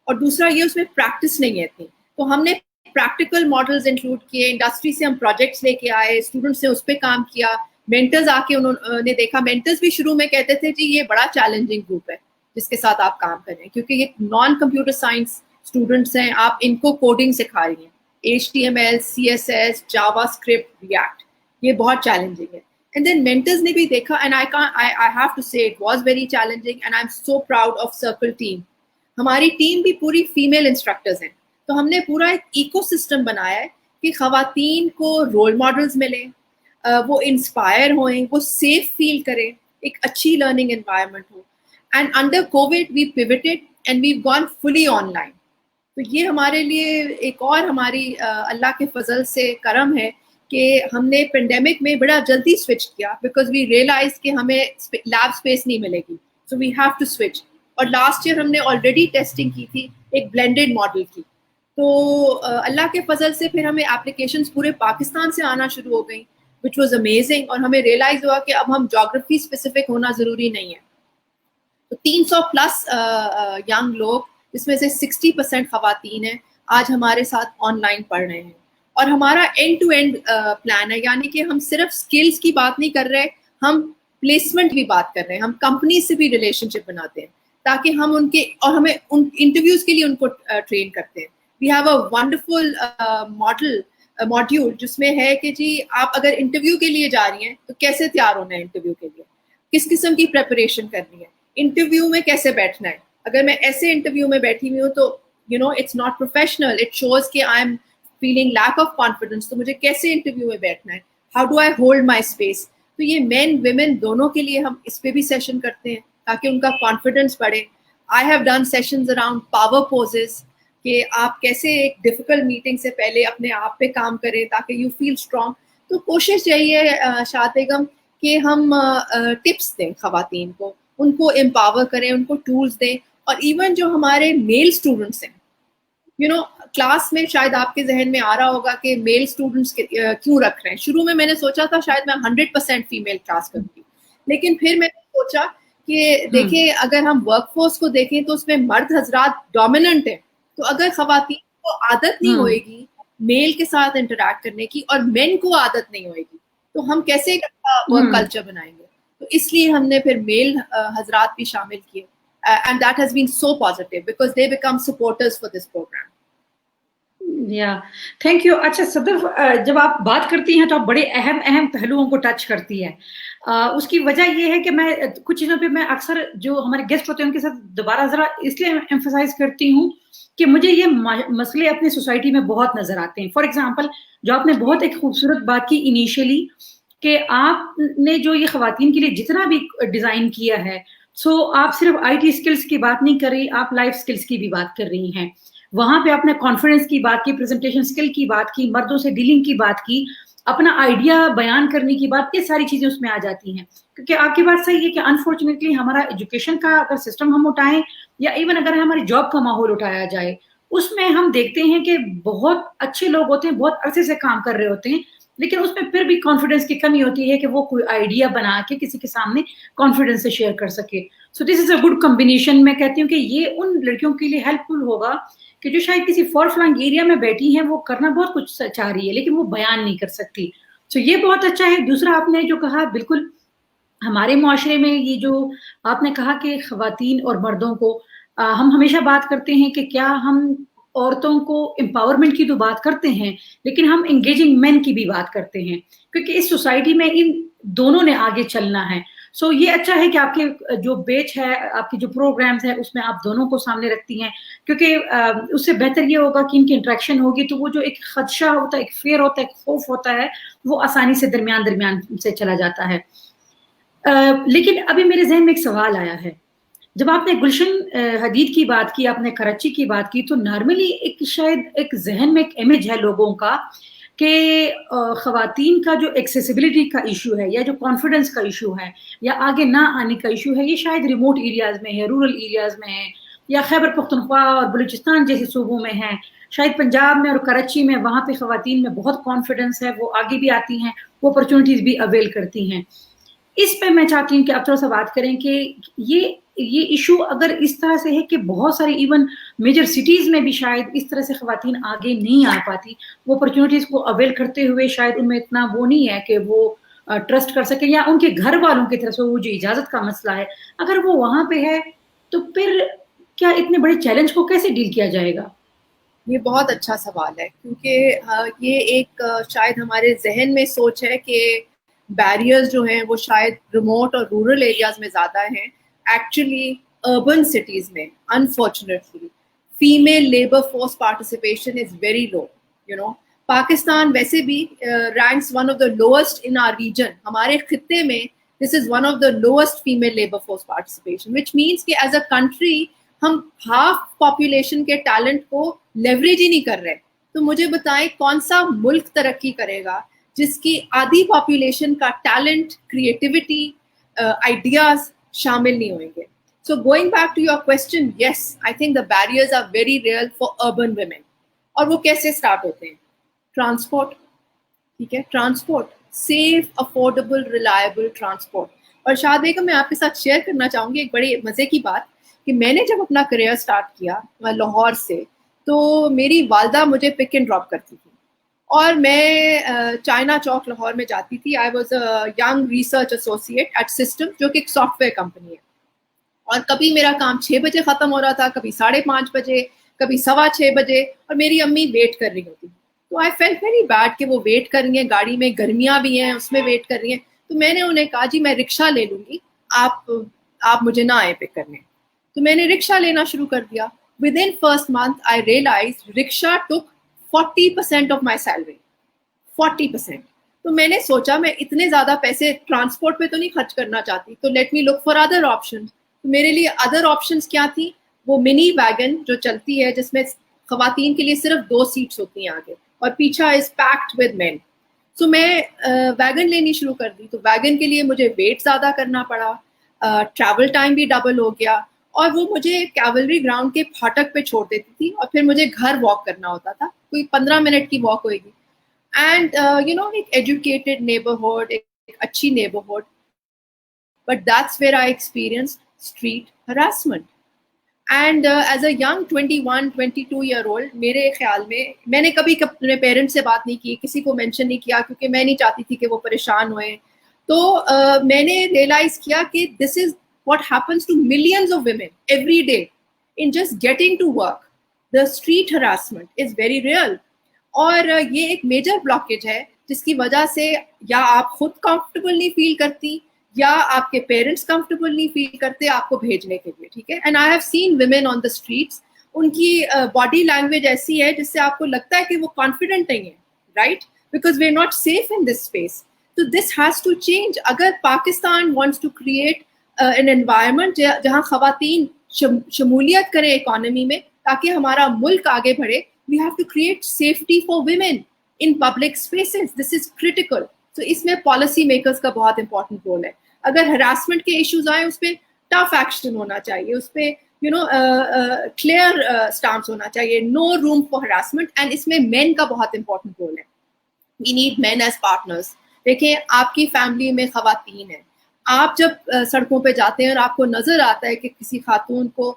Speaker 2: اور دوسرا یہ اس میں پریکٹس نہیں ہے اتنی. تو ہم نے پریکٹیکل ماڈلز انکلوڈ کیے, انڈسٹری سے ہم پروجیکٹس لے کے آئے, اسٹوڈنٹس نے اس پہ کام کیا, مینٹرز آ کے انہوں نے دیکھا. مینٹرز بھی شروع میں کہتے تھے جی یہ بڑا چیلنجنگ گروپ ہے جس کے ساتھ آپ کام کر رہے ہیں, کیونکہ یہ نان کمپیوٹر سائنس اسٹوڈنٹس ہیں, آپ ان کو کوڈنگ سکھا رہی ہیں, HTML, CSS, جاوا اسکرپٹ, ریئیکٹ, یہ بہت چیلنجنگ ہے. And then mentors نے بھی دیکھا, and I have to say it was very challenging, and I'm so proud of Circle team. ہماری ٹیم بھی پوری فیمیل انسٹرکٹرز ہیں, تو ہم نے پورا ایک ایکو سسٹم بنایا ہے کہ خواتین کو رول ماڈلز ملیں, وہ انسپائر ہوئیں, وہ سیف فیل کریں, ایک اچھی لرننگ انوائرمنٹ ہو. And under COVID we pivoted and we gone fully online. تو یہ ہمارے لیے ایک اور ہماری اللہ کے فضل سے کرم ہے کہ ہم نے پینڈیمک میں بڑا جلدی سوئچ کیا, بیکاز وی ریئلائز کہ ہمیں لیب اسپیس نہیں ملے گی, سو وی ہیو ٹو سوئچ. اور لاسٹ ایئر ہم نے آلریڈی ٹیسٹنگ کی تھی ایک بلینڈیڈ ماڈل کی. تو اللہ کے فضل سے پھر ہمیں اپلیکیشنز پورے پاکستان سے آنا شروع ہو گئیں, وچ واز امیزنگ. اور ہمیں ریئلائز ہوا کہ اب ہم جاگرفی اسپیسیفک ہونا ضروری نہیں ہے. تو 300+ ینگ لوگ, جس میں سے 60% خواتین ہیں, آج ہمارے ساتھ آن لائن پڑھ رہے ہیں. اور ہمارا اینڈ ٹو اینڈ پلان ہے, یعنی کہ ہم صرف اسکلس کی بات نہیں کر رہے, ہم پلیسمنٹ بھی بات کر رہے ہیں, ہم کمپنی سے بھی ریلیشن شپ بناتے ہیں تاکہ ہم ان کے, اور ہمیں ان انٹرویوز کے لیے ان کو ٹرین کرتے ہیں. We have a wonderful module جس میں ہے کہ جی آپ اگر انٹرویو کے لیے جا رہی ہیں تو کیسے تیار ہونا ہے انٹرویو کے لیے, کس قسم کی پریپریشن کرنی ہے, انٹرویو میں کیسے بیٹھنا ہے. اگر میں ایسے انٹرویو میں بیٹھی ہوئی ہوں تو it's not professional, it shows کہ I am feeling lack of confidence, تو مجھے کیسے انٹرویو میں بیٹھنا ہے, how do I hold my space. تو یہ مین ویمن دونوں کے لیے ہم اس پہ بھی سیشن کرتے ہیں تاکہ ان کا کانفیڈنس بڑھے. I have done sessions around power poses, کہ آپ کیسے ایک ڈیفیکلٹ میٹنگ سے پہلے اپنے آپ پہ کام کریں تاکہ یو فیل اسٹرانگ. تو کوشش یہی ہے شاد بیگم کہ ہم ٹپس دیں خواتین کو, ان کو امپاور کریں, ان کو ٹولس دیں. اور ایون جو ہمارے میل اسٹوڈنٹس ہیں, کلاس میں شاید آپ کے ذہن میں آ رہا ہوگا کہ میل اسٹوڈنٹس کیوں رکھ رہے ہیں. شروع میں نے سوچا تھا شاید میں 100% فیمیل کلاس کروں گی, لیکن پھر میں نے سوچا کہ دیکھیں اگر ہم ورک فورس کو دیکھیں تو اس میں مرد حضرات ڈومیننٹ ہیں, تو اگر خواتین کو عادت نہیں ہوئے گی میل کے ساتھ انٹریکٹ کرنے کی اور مین کو عادت نہیں ہوئے گی تو ہم کیسے ایک اچھا ورک کلچر بنائیں گے. تو اس لیے ہم نے پھر میل حضرات بھی شامل کیے, and that has been so positive because they become supporters for this program.
Speaker 3: Thank you. اچھا صدف, جب آپ بات کرتی ہیں تو آپ بڑے اہم پہلوؤں کو ٹچ کرتی ہے. اس کی وجہ یہ ہے کہ میں کچھ چیزوں پہ میں اکثر جو ہمارے گیسٹ ہوتے ہیں ان کے ساتھ دوبارہ ذرا اس لیے ایمفسائز کرتی ہوں کہ مجھے یہ مسئلے اپنی سوسائٹی میں بہت نظر آتے ہیں. فار ایگزامپل, جو آپ نے بہت ایک خوبصورت بات کی انیشیلی کہ آپ نے جو یہ خواتین کے لیے جتنا بھی ڈیزائن کیا ہے, سو آپ صرف IT اسکلس کی بات نہیں کر رہی, آپ لائف اسکلس کی بھی بات کر رہی ہیں. وہاں پہ آپ نے کانفیڈنس کی بات کی, پریزنٹیشن اسکل کی بات کی, مردوں سے ڈیلنگ کی بات کی. अपना आइडिया बयान करने की बात, ये सारी चीजें उसमें आ जाती हैं. क्योंकि आपकी बात सही है कि अनफॉर्चुनेटली हमारा एजुकेशन का अगर सिस्टम हम उठाएं या इवन अगर हमारी जॉब का माहौल उठाया जाए, उसमें हम देखते हैं कि बहुत अच्छे लोग होते हैं, बहुत अरसे से काम कर रहे होते हैं, लेकिन उसमें फिर भी कॉन्फिडेंस की कमी होती है कि वो कोई आइडिया बना के किसी के सामने कॉन्फिडेंस से शेयर कर सके. So this is a good combination. मैं कहती हूँ कि ये उन लड़कियों के लिए हेल्पफुल होगा कि जो शायद किसी फॉर फ्लंग एरिया में बैठी हैं, वो करना बहुत कुछ चाह रही है लेकिन वो बयान नहीं कर सकती. सो ये बहुत अच्छा है. दूसरा आपने जो कहा, बिल्कुल हमारे मुआशरे में ये जो आपने कहा कि खवातीन और मर्दों को हम हमेशा बात करते हैं कि क्या हम औरतों को एम्पावरमेंट की तो बात करते हैं, लेकिन हम एंगेजिंग मेन की भी बात करते हैं, क्योंकि इस सोसाइटी में इन दोनों ने आगे चलना है. सो ये अच्छा है कि आपके जो बेच है, आपके जो प्रोग्राम्स है, उसमें आप दोनों को सामने रखती हैं, क्योंकि उससे बेहतर ये होगा कि इनकी इंटरेक्शन होगी तो वो जो एक खदशा होता है, एक फेयर होता है, एक खौफ होता है, वो आसानी से दरमियान से चला जाता है. लेकिन अभी मेरे जहन में एक सवाल आया है. जब आपने गुलशन हदीद की बात की, आपने कराची की बात की, तो नॉर्मली एक शायद एक जहन में एक इमेज है लोगों का कि खवातीन का जो एक्सेसिबिलिटी का इशू है या जो कॉन्फिडेंस का इशू है या आगे ना आने का इशू है, ये शायद रिमोट एरियाज में है, रूरल एरियाज में है, या खैबर पख्तूनख्वा और बलूचिस्तान जैसे सूबों में है, शायद पंजाब में और कराची में, वहाँ पे खवातीन में बहुत कॉन्फिडेंस है, वो आगे भी आती हैं, वो अपॉर्चुनिटीज भी अवेल करती हैं. इस पे मैं चाहती हूँ कि आप थोड़ा सा बात करें कि ये इशू अगर इस तरह से है कि बहुत सारे इवन मेजर सिटीज में भी शायद इस तरह से खवातीन आगे नहीं आ पाती, वो अपॉर्चुनिटीज को अवेल करते हुए शायद उनमें इतना वो नहीं है कि वो ट्रस्ट कर सके, या उनके घर वालों की तरफ से वो जो इजाजत का मसला है, अगर वो वहां पे है तो फिर क्या इतने बड़े चैलेंज को कैसे डील किया जाएगा?
Speaker 2: ये बहुत अच्छा सवाल है, क्योंकि ये एक शायद हमारे जहन में सोच है कि बैरियर्स जो हैं वो शायद रिमोट और रूरल एरियाज में ज़्यादा हैं. एक्चुअली अर्बन सिटीज़ में unfortunately female labour force participation is very low. You know, Pakistan वैसे भी ranks one of the lowest in our region. हमारे खित्ते में this is one of the lowest female labour force participation, which means कि as a country हम half population के talent को leverage ही नहीं कर रहे. तो मुझे बताएं कौन सा मुल्क तरक्की करेगा जिसकी आधी पॉपुलेशन का टैलेंट, क्रिएटिविटी, आइडियाज शामिल नहीं होंगे. So going back to your question, yes, I think the barriers are very real for urban women. और वो कैसे स्टार्ट होते हैं? ट्रांसपोर्ट. ठीक है, transport, safe, affordable, reliable transport. और शाद बेगम, मैं आपके साथ शेयर करना चाहूँगी एक बड़ी मज़े की बात कि मैंने जब अपना करियर स्टार्ट किया लाहौर से, तो मेरी वालदा मुझे पिक एंड ड्रॉप करती थी और मैं चाइना चौक लाहौर में जाती थी. I was a young research associate at system, जो कि एक सॉफ्टवेयर कंपनी है. और कभी मेरा काम 6 बजे ख़त्म हो रहा था, कभी 5:30 बजे, कभी 6:15 बजे, और मेरी अम्मी वेट कर रही होती. तो आई फेल्ट वेरी बैड कि वो वेट कर रही हैं, गाड़ी में गर्मियाँ भी हैं, उसमें वेट कर रही हैं. तो मैंने उन्हें कहा, जी मैं रिक्शा ले लूँगी, आप मुझे ना आए पिक करने. तो मैंने रिक्शा लेना शुरू कर दिया. Within first month I realise rickshaw took 40% of my salary. 40%. तो मैंने सोचा मैं इतने ज़्यादा पैसे ट्रांसपोर्ट पे तो नहीं खर्च करना चाहती, तो let me look for other option. तो मेरे लिए अदर ऑप्शंस क्या थी? वो मिनी वैगन जो चलती है, जिसमें खवातीन के लिए सिर्फ 2 सीट्स होती हैं आगे और पीछा इज पैक्ड विद मेन. सो मैं वैगन लेनी शुरू कर दी. तो वैगन के लिए मुझे वेट ज़्यादा करना पड़ा, ट्रैवल टाइम भी डबल हो गया, और वो मुझे कैवलरी ग्राउंड के फाटक पे छोड़ देती थी और फिर मुझे घर वॉक करना होता था. कोई 15 मिनट की वॉक होगी. एंड यू नो, एक एजुकेटेड नेबरहुड, एक अच्छी neighbourhood, but that's where I experience street harassment. And as a young 21-22 year old, मेरे ख्याल में मैंने कभी अपने पेरेंट्स से बात नहीं की, किसी को मेंशन नहीं किया, क्योंकि मैं नहीं चाहती थी कि वो परेशान हुए. तो मैंने रियलाइज़ किया कि this is what happens to millions of women every day in just getting to work. The street harassment is very real. और ये एक मेजर ब्लॉकेज है जिसकी वजह से या आप खुद कंफर्टेबल नहीं फील करती या आपके पेरेंट्स कंफर्टेबल नहीं फील करते आपको भेजने के लिए. ठीक है. And I have seen women on the streets, उनकी बॉडी लैंग्वेज ऐसी है जिससे आपको लगता है कि वो कॉन्फिडेंट नहीं है, right? Because we are not safe in this space. तो दिस हैज़ टू चेंज. अगर Pakistan wants to create an environment जहाँ खवातीन शमूलियत करें इकोनॉमी में ताकि हमारा मुल्क आगे बढ़े, we have to create safety for women. in public spaces. This is critical. So इसमें policy makers का बहुत important role है. अगर harassment के issues आए उस पे tough action होना चाहिए, उस पे clear stance होना चाहिए, no room for harassment. And इसमें men का बहुत important role है. We need men as partners. देखिए आपकी फैमिली में खवातीन है, आप जब सड़कों पे जाते हैं और आपको नजर आता है कि किसी खातून को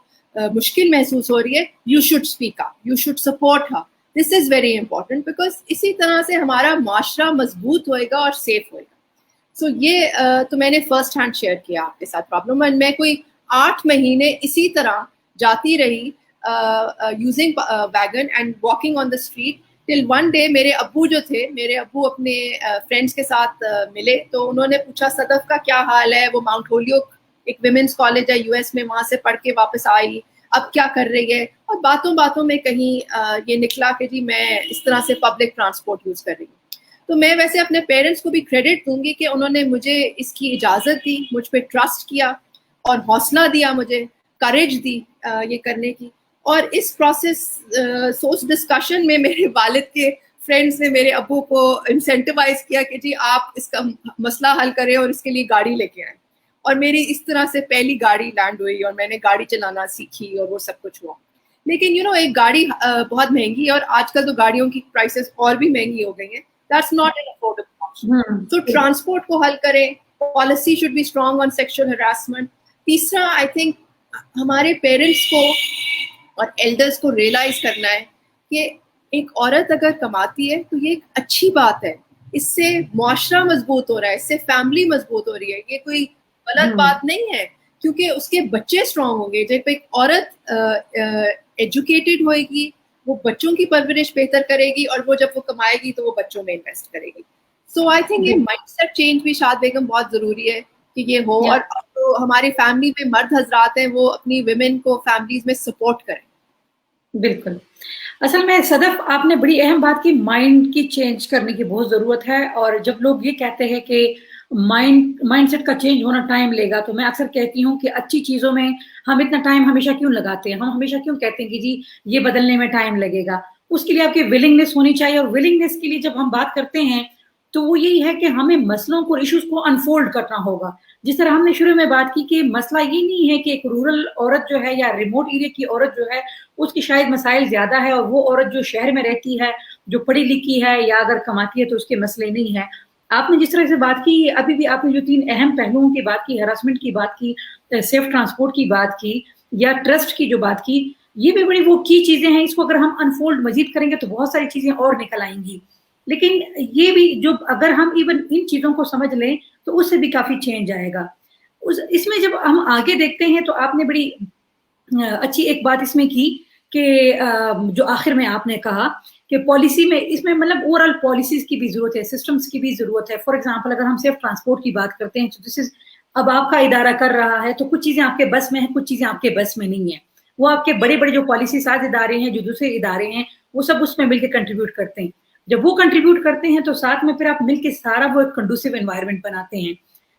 Speaker 2: मुश्किल महसूस हो रही है, you should speak up, you should support her. This is very important because इसी तरह से हमारा माशरा मजबूत होएगा और सेफ होएगा. So ये तो मैंने फर्स्ट हैंड शेयर किया आपके साथ प्रॉब्लम. और मैं कोई 8 महीने इसी तरह जाती रही using wagon and walking on the street till one day मेरे अब्बू जो थे, मेरे अब्बू अपने फ्रेंड्स के साथ मिले, तो उन्होंने पूछा सदफ का क्या हाल है, वो माउंट होलियोक एक विमेंस कॉलेज है यूएस में, वहाँ से पढ़ के वापस आई, अब क्या कर रही है. और बातों बातों में कहीं ये निकला कि जी मैं इस तरह से पब्लिक ट्रांसपोर्ट यूज़ कर रही हूँ. तो मैं वैसे अपने पेरेंट्स को भी क्रेडिट दूंगी कि उन्होंने मुझे इसकी इजाज़त दी, मुझ पर ट्रस्ट किया और हौसला दिया, मुझे करेज दी ये करने की. और इस प्रोसेस सोच डिस्कशन में मेरे वालिद के फ्रेंड्स ने मेरे अब्बू को इंसेंटिवाइज किया कि जी आप इसका मसला हल करें और इसके लिए गाड़ी लेके आए. और मेरी इस तरह से पहली गाड़ी लैंड हुई और मैंने गाड़ी चलाना सीखी और वो सब कुछ हुआ. लेकिन एक गाड़ी बहुत महंगी है और आजकल तो गाड़ियों की प्राइसेस और भी महंगी हो गई हैं. That's not an affordable option. तो ट्रांसपोर्ट को हल करें, policy should be strong on sexual harassment. तीसरा आई थिंक हमारे पेरेंट्स को और एल्डर्स को रियलाइज करना है कि एक औरत अगर कमाती है तो ये एक अच्छी बात है, इससे मुआशरा मजबूत हो रहा है, इससे फैमिली मजबूत हो रही है, ये कोई गलत बात नहीं है, क्योंकि उसके बच्चे स्ट्रांग होंगे. जब एक औरत एजुकेटेड होएगी वो बच्चों की परवरिश बेहतर करेगी और वो जब वो कमाएगी तो वो बच्चों में इन्वेस्ट करेगी. सो आई थिंक ये माइंडसेट चेंज भी शाद बेगम बहुत जरूरी है कि ये हो. और तो हमारी फैमिली में मर्द हजरात हैं वो अपनी विमेन को फैमिलीज में सपोर्ट करें.
Speaker 3: बिल्कुल. असल में सदफ आपने बड़ी अहम बात की, माइंड की चेंज करने की बहुत ज़रूरत है. और जब लोग ये कहते हैं कि माइंडसेट का चेंज होना टाइम लेगा, तो मैं अक्सर कहती हूँ कि अच्छी चीज़ों में हम इतना टाइम हमेशा क्यों लगाते हैं, हम हमेशा क्यों कहते हैं कि जी ये बदलने में टाइम लगेगा. उसके लिए आपकी विलिंगनेस होनी चाहिए. और विलिंगनेस के लिए जब हम बात करते हैं तो वो यही है कि हमें मसलों को, इश्यूज को अनफोल्ड करना होगा. जिस तरह हमने शुरू में बात की कि मसला ये नहीं है कि एक रूरल औरत जो है या रिमोट एरिया की औरत जो है उसकी शायद मसाइल ज्यादा है, और वो औरत जो शहर में रहती है, जो पढ़ी लिखी है या अगर कमाती है तो उसके मसले नहीं है. आपने जिस तरह से बात की, अभी भी आपने जो 3 अहम पहलुओं की बात की, हरासमेंट की बात की, सेफ ट्रांसपोर्ट की बात की या ट्रस्ट की जो बात की, ये भी बड़ी वो की चीजें हैं. इसको अगर हम अनफोल्ड मजीद करेंगे तो बहुत सारी चीजें और निकल आएंगी. लेकिन ये भी जो अगर हम इवन इन चीजों को समझ लें तो उससे भी काफी चेंज आएगा. इसमें जब हम आगे देखते हैं तो आपने बड़ी अच्छी एक बात इसमें की कि जो आखिर में आपने कहा कि पॉलिसी में, इसमें मतलब ओवरऑल पॉलिसीज की भी जरूरत है, सिस्टम्स की भी जरूरत है. फॉर एग्जांपल अगर हम सेफ ट्रांसपोर्ट की बात करते हैं तो दिस इज, अब आपका इदारा कर रहा है तो कुछ चीजें आपके बस में हैं, कुछ चीजें आपके बस में नहीं है. वो आपके बड़े बड़े जो पॉलिसी साज इदारे हैं, जो दूसरे इदारे हैं, वो सब उसमें मिलकर कंट्रीब्यूट करते हैं. जब वो कंट्रीब्यूट करते हैं तो साथ में फिर आप मिलकर सारा वो एक कंडूसिव एनवायरनमेंट बनाते हैं.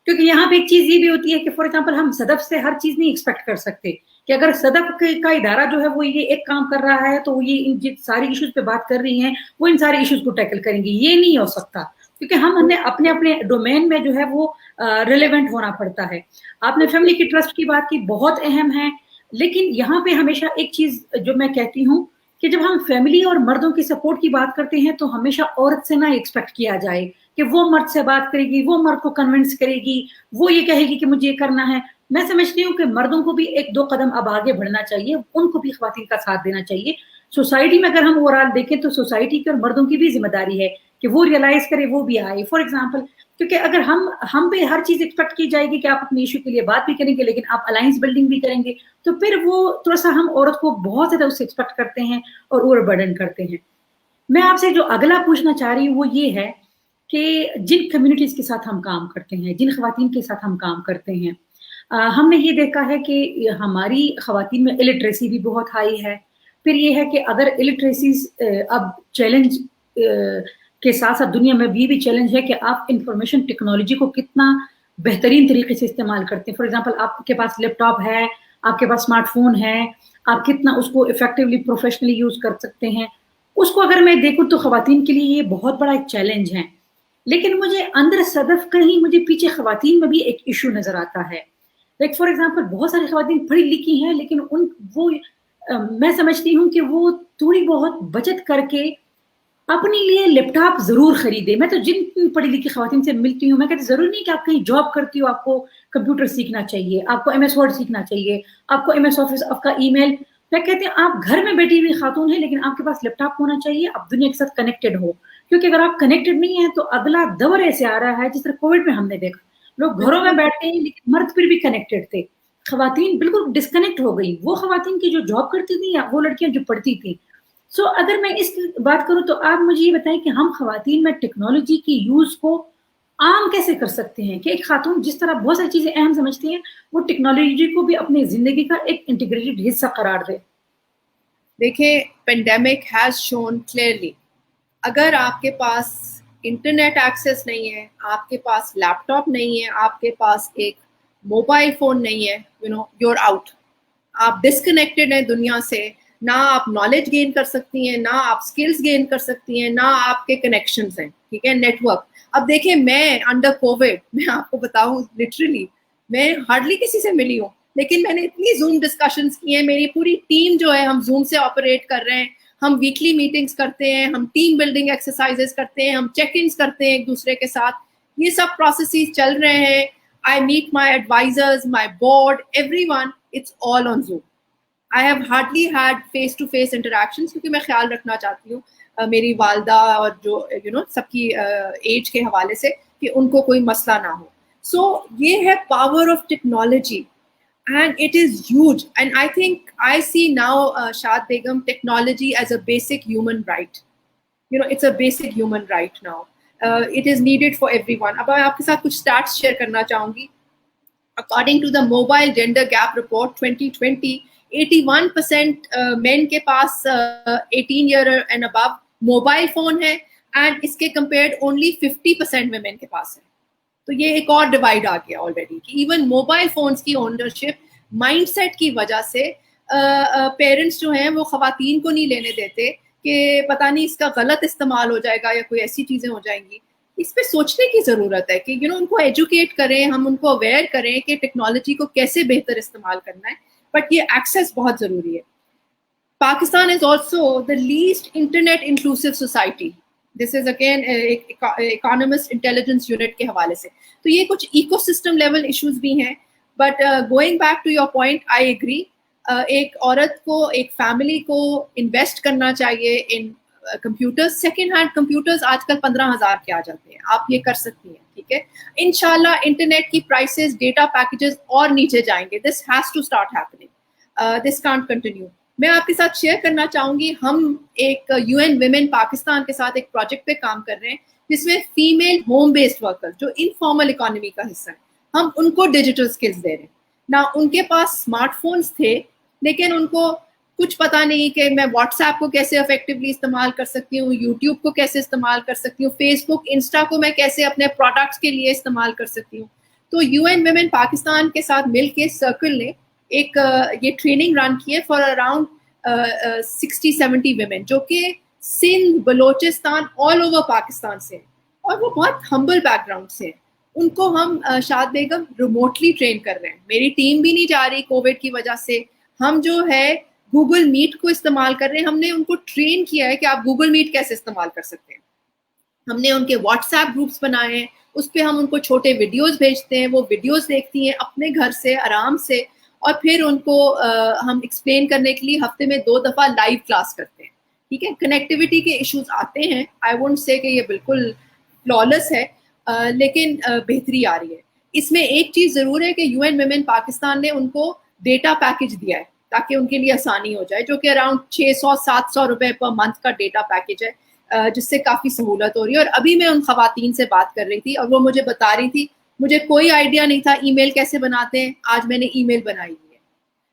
Speaker 3: क्योंकि यहाँ पे एक चीज ये भी होती है कि फॉर एग्जांपल हम सदफ से हर चीज नहीं एक्सपेक्ट कर सकते कि अगर सदफ का इदारा जो है वो ये एक काम कर रहा है तो ये इन सारी इश्यूज पे बात कर रही हैं, वो इन सारे इश्यूज को टैकल करेंगी. ये नहीं हो सकता, क्योंकि हमने अपने अपने डोमेन में जो है वो रिलेवेंट होना पड़ता है. आपने फैमिली की ट्रस्ट की बात की, बहुत अहम है. लेकिन यहाँ पे हमेशा एक चीज जो मैं कहती हूँ कि जब हम फैमिली और मर्दों की सपोर्ट की बात करते हैं तो हमेशा औरत से ना एक्सपेक्ट किया जाए कि वो मर्द से बात करेगी, वो मर्द को कन्विंस करेगी, वो ये कहेगी कि मुझे ये करना है. मैं समझती हूँ कि मर्दों को भी 1-2 कदम अब आगे बढ़ना चाहिए, उनको भी ख्वातीन का साथ देना चाहिए. सोसाइटी में अगर हम ओवरऑल देखें तो सोसाइटी की और मर्दों की भी जिम्मेदारी है कि वो रियलाइज करे, वो भी आए. फॉर एग्जाम्पल, क्योंकि अगर हम पे हर चीज एक्सपेक्ट की जाएगी कि आप अपने इशू के लिए बात भी करेंगे लेकिन आप अलायंस बिल्डिंग भी करेंगे, तो फिर वो थोड़ा सा हम औरत को बहुत ज्यादा उससे एक्सपेक्ट करते हैं और ओवरबर्डन करते हैं. मैं आपसे जो अगला पूछना चाह रही हूँ वो ये है कि जिन कम्युनिटीज के साथ हम काम करते हैं, जिन खवातीन के साथ हम काम करते हैं, हमने ये देखा है कि हमारी खवातीन में इलिटरेसी भी बहुत हाई है. फिर ये है कि अगर इलिटरेसी अब चैलेंज के साथ साथ दुनिया में भी चैलेंज है कि आप इंफॉर्मेशन टेक्नोलॉजी को कितना बेहतरीन तरीके से इस्तेमाल करते हैं. फॉर एग्जांपल, आपके पास लैपटॉप है, आपके पास स्मार्टफोन है, आप कितना उसको इफेक्टिवली प्रोफेशनली यूज कर सकते हैं. اس کو اگر میں دیکھوں تو خواتین کے لیے یہ بہت بڑا ایک چیلنج ہے. لیکن مجھے اندر صدف کہیں مجھے پیچھے خواتین میں بھی ایک ایشو نظر آتا ہے. لائک فار ایگزامپل بہت ساری خواتین پڑھی لکھی ہیں لیکن وہ میں سمجھتی ہوں کہ وہ تھوڑی بہت بچت کر کے اپنے لیے لیپ ٹاپ ضرور خریدے. میں تو جن پڑھی لکھی خواتین سے ملتی ہوں میں کہتی ضروری نہیں کہ آپ کہیں جاب کرتی ہو آپ کو کمپیوٹر سیکھنا چاہیے, آپ کو MS Word سیکھنا چاہیے, آپ کو MS Office, آپ کا ای میل. میں کہتی ہوں آپ گھر میں بیٹھی ہوئی خاتون ہیں لیکن آپ کے پاس لیپ ٹاپ ہونا چاہیے, آپ دنیا کے ساتھ کنیکٹڈ ہو. کیونکہ اگر آپ کنیکٹڈ نہیں ہیں تو اگلا دور ایسے آ رہا ہے جس طرح کووڈ میں ہم نے دیکھا, لوگ گھروں میں بیٹھتے ہیں لیکن مرد پھر بھی کنیکٹڈ تھے, خواتین بالکل ڈسکنیکٹ ہو گئی. وہ خواتین کی جو جاب کرتی تھیں یا وہ لڑکیاں جو پڑھتی تھیں. سو اگر میں اس کی بات کروں تو آپ مجھے یہ بتائیں کہ ہم خواتین میں ٹیکنالوجی کی یوز کو عام کیسے کر سکتے ہیں کہ ایک خاتون جس طرح بہت ساری چیزیں اہم سمجھتی ہیں وہ ٹیکنالوجی کو بھی اپنی زندگی کا ایک انٹیگریٹڈ حصہ قرار دے.
Speaker 2: دیکھیں پینڈیمک ہیز شون کلیئرلی اگر آپ کے پاس انٹرنیٹ ایکسیس نہیں ہے, آپ کے پاس لیپ ٹاپ نہیں ہے, آپ کے پاس ایک موبائل فون نہیں ہے, یو آر آؤٹ. آپ ڈسکنیکٹڈ ہیں دنیا سے. نہ آپ نالج گین کر سکتی ہیں, نہ آپ اسکلس گین کر سکتی ہیں, نہ آپ کے کنیکشنز ہیں. ٹھیک ہے, نیٹ ورک. اب دیکھیں میں انڈر کووڈ میں آپ کو بتاؤں لٹرلی میں ہارڈلی کسی سے ملی ہوں, لیکن میں نے اتنی زوم ڈسکشنز کی ہیں. میری پوری ٹیم جو ہے ہم زوم سے آپریٹ کر رہے ہیں, ہم ویکلی میٹنگز کرتے ہیں, ہم ٹیم بلڈنگ ایکسرسائزز کرتے ہیں, ہم چیک انس کرتے ہیں ایک دوسرے کے ساتھ. یہ سب پروسیسز چل رہے ہیں. I met my advisors, my board, everyone, it's all on Zoom. I have hardly had face to face interactions کیونکہ میں خیال رکھنا چاہتی ہوں میری والدہ اور جو سب کی ایج کے حوالے سے کہ ان کو کوئی مسئلہ نہ ہو. سو یہ ہے power of technology and it is huge and I think I see now Shad Begum technology as a basic human right. It's a basic human right now. It is needed for everyone. اب میں آپ کے ساتھ کچھ stats share کرنا چاہوں گی. According to the Mobile Gender Gap Report 2020, 81% men کے پاس 18 year and above mobile phone ہے and اس کے compared only 50% women کے پاس ہے. تو یہ ایک اور ڈیوائڈ آ گیا آلریڈی کہ ایون موبائل فونس کی اونرشپ مائنڈ سیٹ کی وجہ سے پیرنٹس جو ہیں وہ خواتین کو نہیں لینے دیتے کہ پتہ نہیں اس کا غلط استعمال ہو جائے گا یا کوئی ایسی چیزیں ہو جائیں گی. اس پہ سوچنے کی ضرورت ہے کہ ان کو ایجوکیٹ کریں, ہم ان کو اویئر کریں کہ ٹیکنالوجی کو کیسے بہتر استعمال کرنا ہے, بٹ یہ ایکسیس بہت ضروری ہے. Pakistan is also the least internet inclusive society. This is again economist intelligence unit کے حوالے سے. تو یہ کچھ ایکو سسٹم لیول ایشوز بھی ہیں. But going back to your point, I agree, ایک عورت کو, ایک فیملی کو انویسٹ کرنا چاہیے in computer. Second hand computers آج کل 15,000 کے آ جاتے ہیں, آپ یہ کر سکتی ہیں. ٹھیک ہے, انشاءاللہ انٹرنیٹ کی پرائسز, ڈیٹا پیکیجز اور نیچے جائیں گے. This has to start happening, this can't continue. میں آپ کے ساتھ شیئر کرنا چاہوں گی, ہم ایک UN ویمن پاکستان کے ساتھ ایک پروجیکٹ پہ کام کر رہے ہیں جس میں فیمیل ہوم بیسڈ ورکر جو انفارمل اکانومی کا حصہ ہیں, ہم ان کو ڈیجیٹل اسکلز دے رہے ہیں. نہ ان کے پاس اسمارٹ فونس تھے لیکن ان کو کچھ پتا نہیں کہ میں واٹس ایپ کو کیسے افیکٹولی استعمال کر سکتی ہوں, یوٹیوب کو کیسے استعمال کر سکتی ہوں, فیس بک, انسٹا کو میں کیسے اپنے پروڈکٹس کے لیے استعمال کر سکتی ہوں. تو UN ویمن پاکستان کے ساتھ مل کے سرکل نے ایک یہ ٹریننگ رن کی ہے فار اراؤنڈ 60-70 ویمن جو کہ سندھ, بلوچستان, آل اوور پاکستان سے ہیں اور وہ بہت ہمبل بیک گراؤنڈ سے ہیں. ان کو ہم شاد بیگم ریموٹلی ٹرین کر رہے ہیں. میری ٹیم بھی نہیں جا رہی کووڈ کی وجہ سے. ہم جو ہے گوگل میٹ کو استعمال کر رہے ہیں. ہم نے ان کو ٹرین کیا ہے کہ آپ گوگل میٹ کیسے استعمال کر سکتے ہیں. ہم نے ان کے واٹس ایپ گروپس بنائے ہیں, اس پہ ہم ان کو چھوٹے ویڈیوز بھیجتے ہیں, وہ ویڈیوز دیکھتی ہیں اپنے گھر سے آرام سے, اور پھر ان کو ہم ایکسپلین کرنے کے لیے ہفتے میں 2 دفعہ لائیو کلاس کرتے ہیں. ٹھیک ہے, کنیکٹیوٹی کے ایشوز آتے ہیں, آئی وونٹ سے کہ یہ بالکل فلالیس ہے, لیکن بہتری آ رہی ہے. اس میں ایک چیز ضرور ہے کہ UN ویمن پاکستان نے ان کو ڈیٹا پیکیج دیا ہے تاکہ ان کے لیے آسانی ہو جائے, جو کہ اراؤنڈ 600-700 روپے پر منتھ کا ڈیٹا پیکیج ہے, جس سے کافی سہولت ہو رہی ہے. اور ابھی میں ان خواتین سے بات کر رہی تھی اور وہ مجھے بتا رہی تھی مجھے کوئی آئیڈیا نہیں تھا ای میل کیسے بناتے ہیں, آج میں نے ای میل بنائی ہوئی ہے.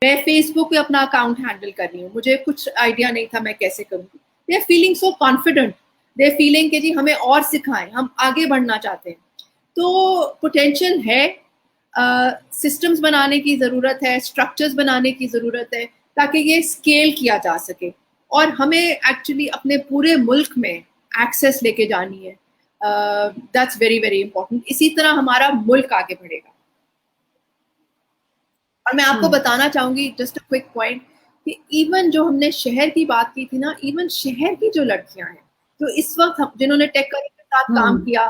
Speaker 2: میں فیس بک پہ اپنا اکاؤنٹ ہینڈل کر رہی ہوں, مجھے کچھ آئیڈیا نہیں تھا میں کیسے کروں. They are feeling so confident, they are feeling کہ جی ہمیں اور سکھائیں, ہم آگے بڑھنا چاہتے ہیں. تو پوٹینشیل ہے, سسٹمز بنانے کی ضرورت ہے, اسٹرکچرز بنانے کی ضرورت ہے تاکہ یہ اسکیل کیا جا سکے. اور ہمیں ایکچولی اپنے پورے ملک میں ایکسیس لے کے جانی ہے. That's very very important. اسی طرح ہمارا ملک آگے بڑھے گا. اور میں آپ کو بتانا چاہوں گی جسٹ اے کوئک پوائنٹ کہ ایون جو ہم نے شہر کی بات کی تھی نا, ایون شہر کی جو لڑکیاں ہیں جو اس وقت جنہوں نے ٹیک کریئر کے ساتھ کام کیا,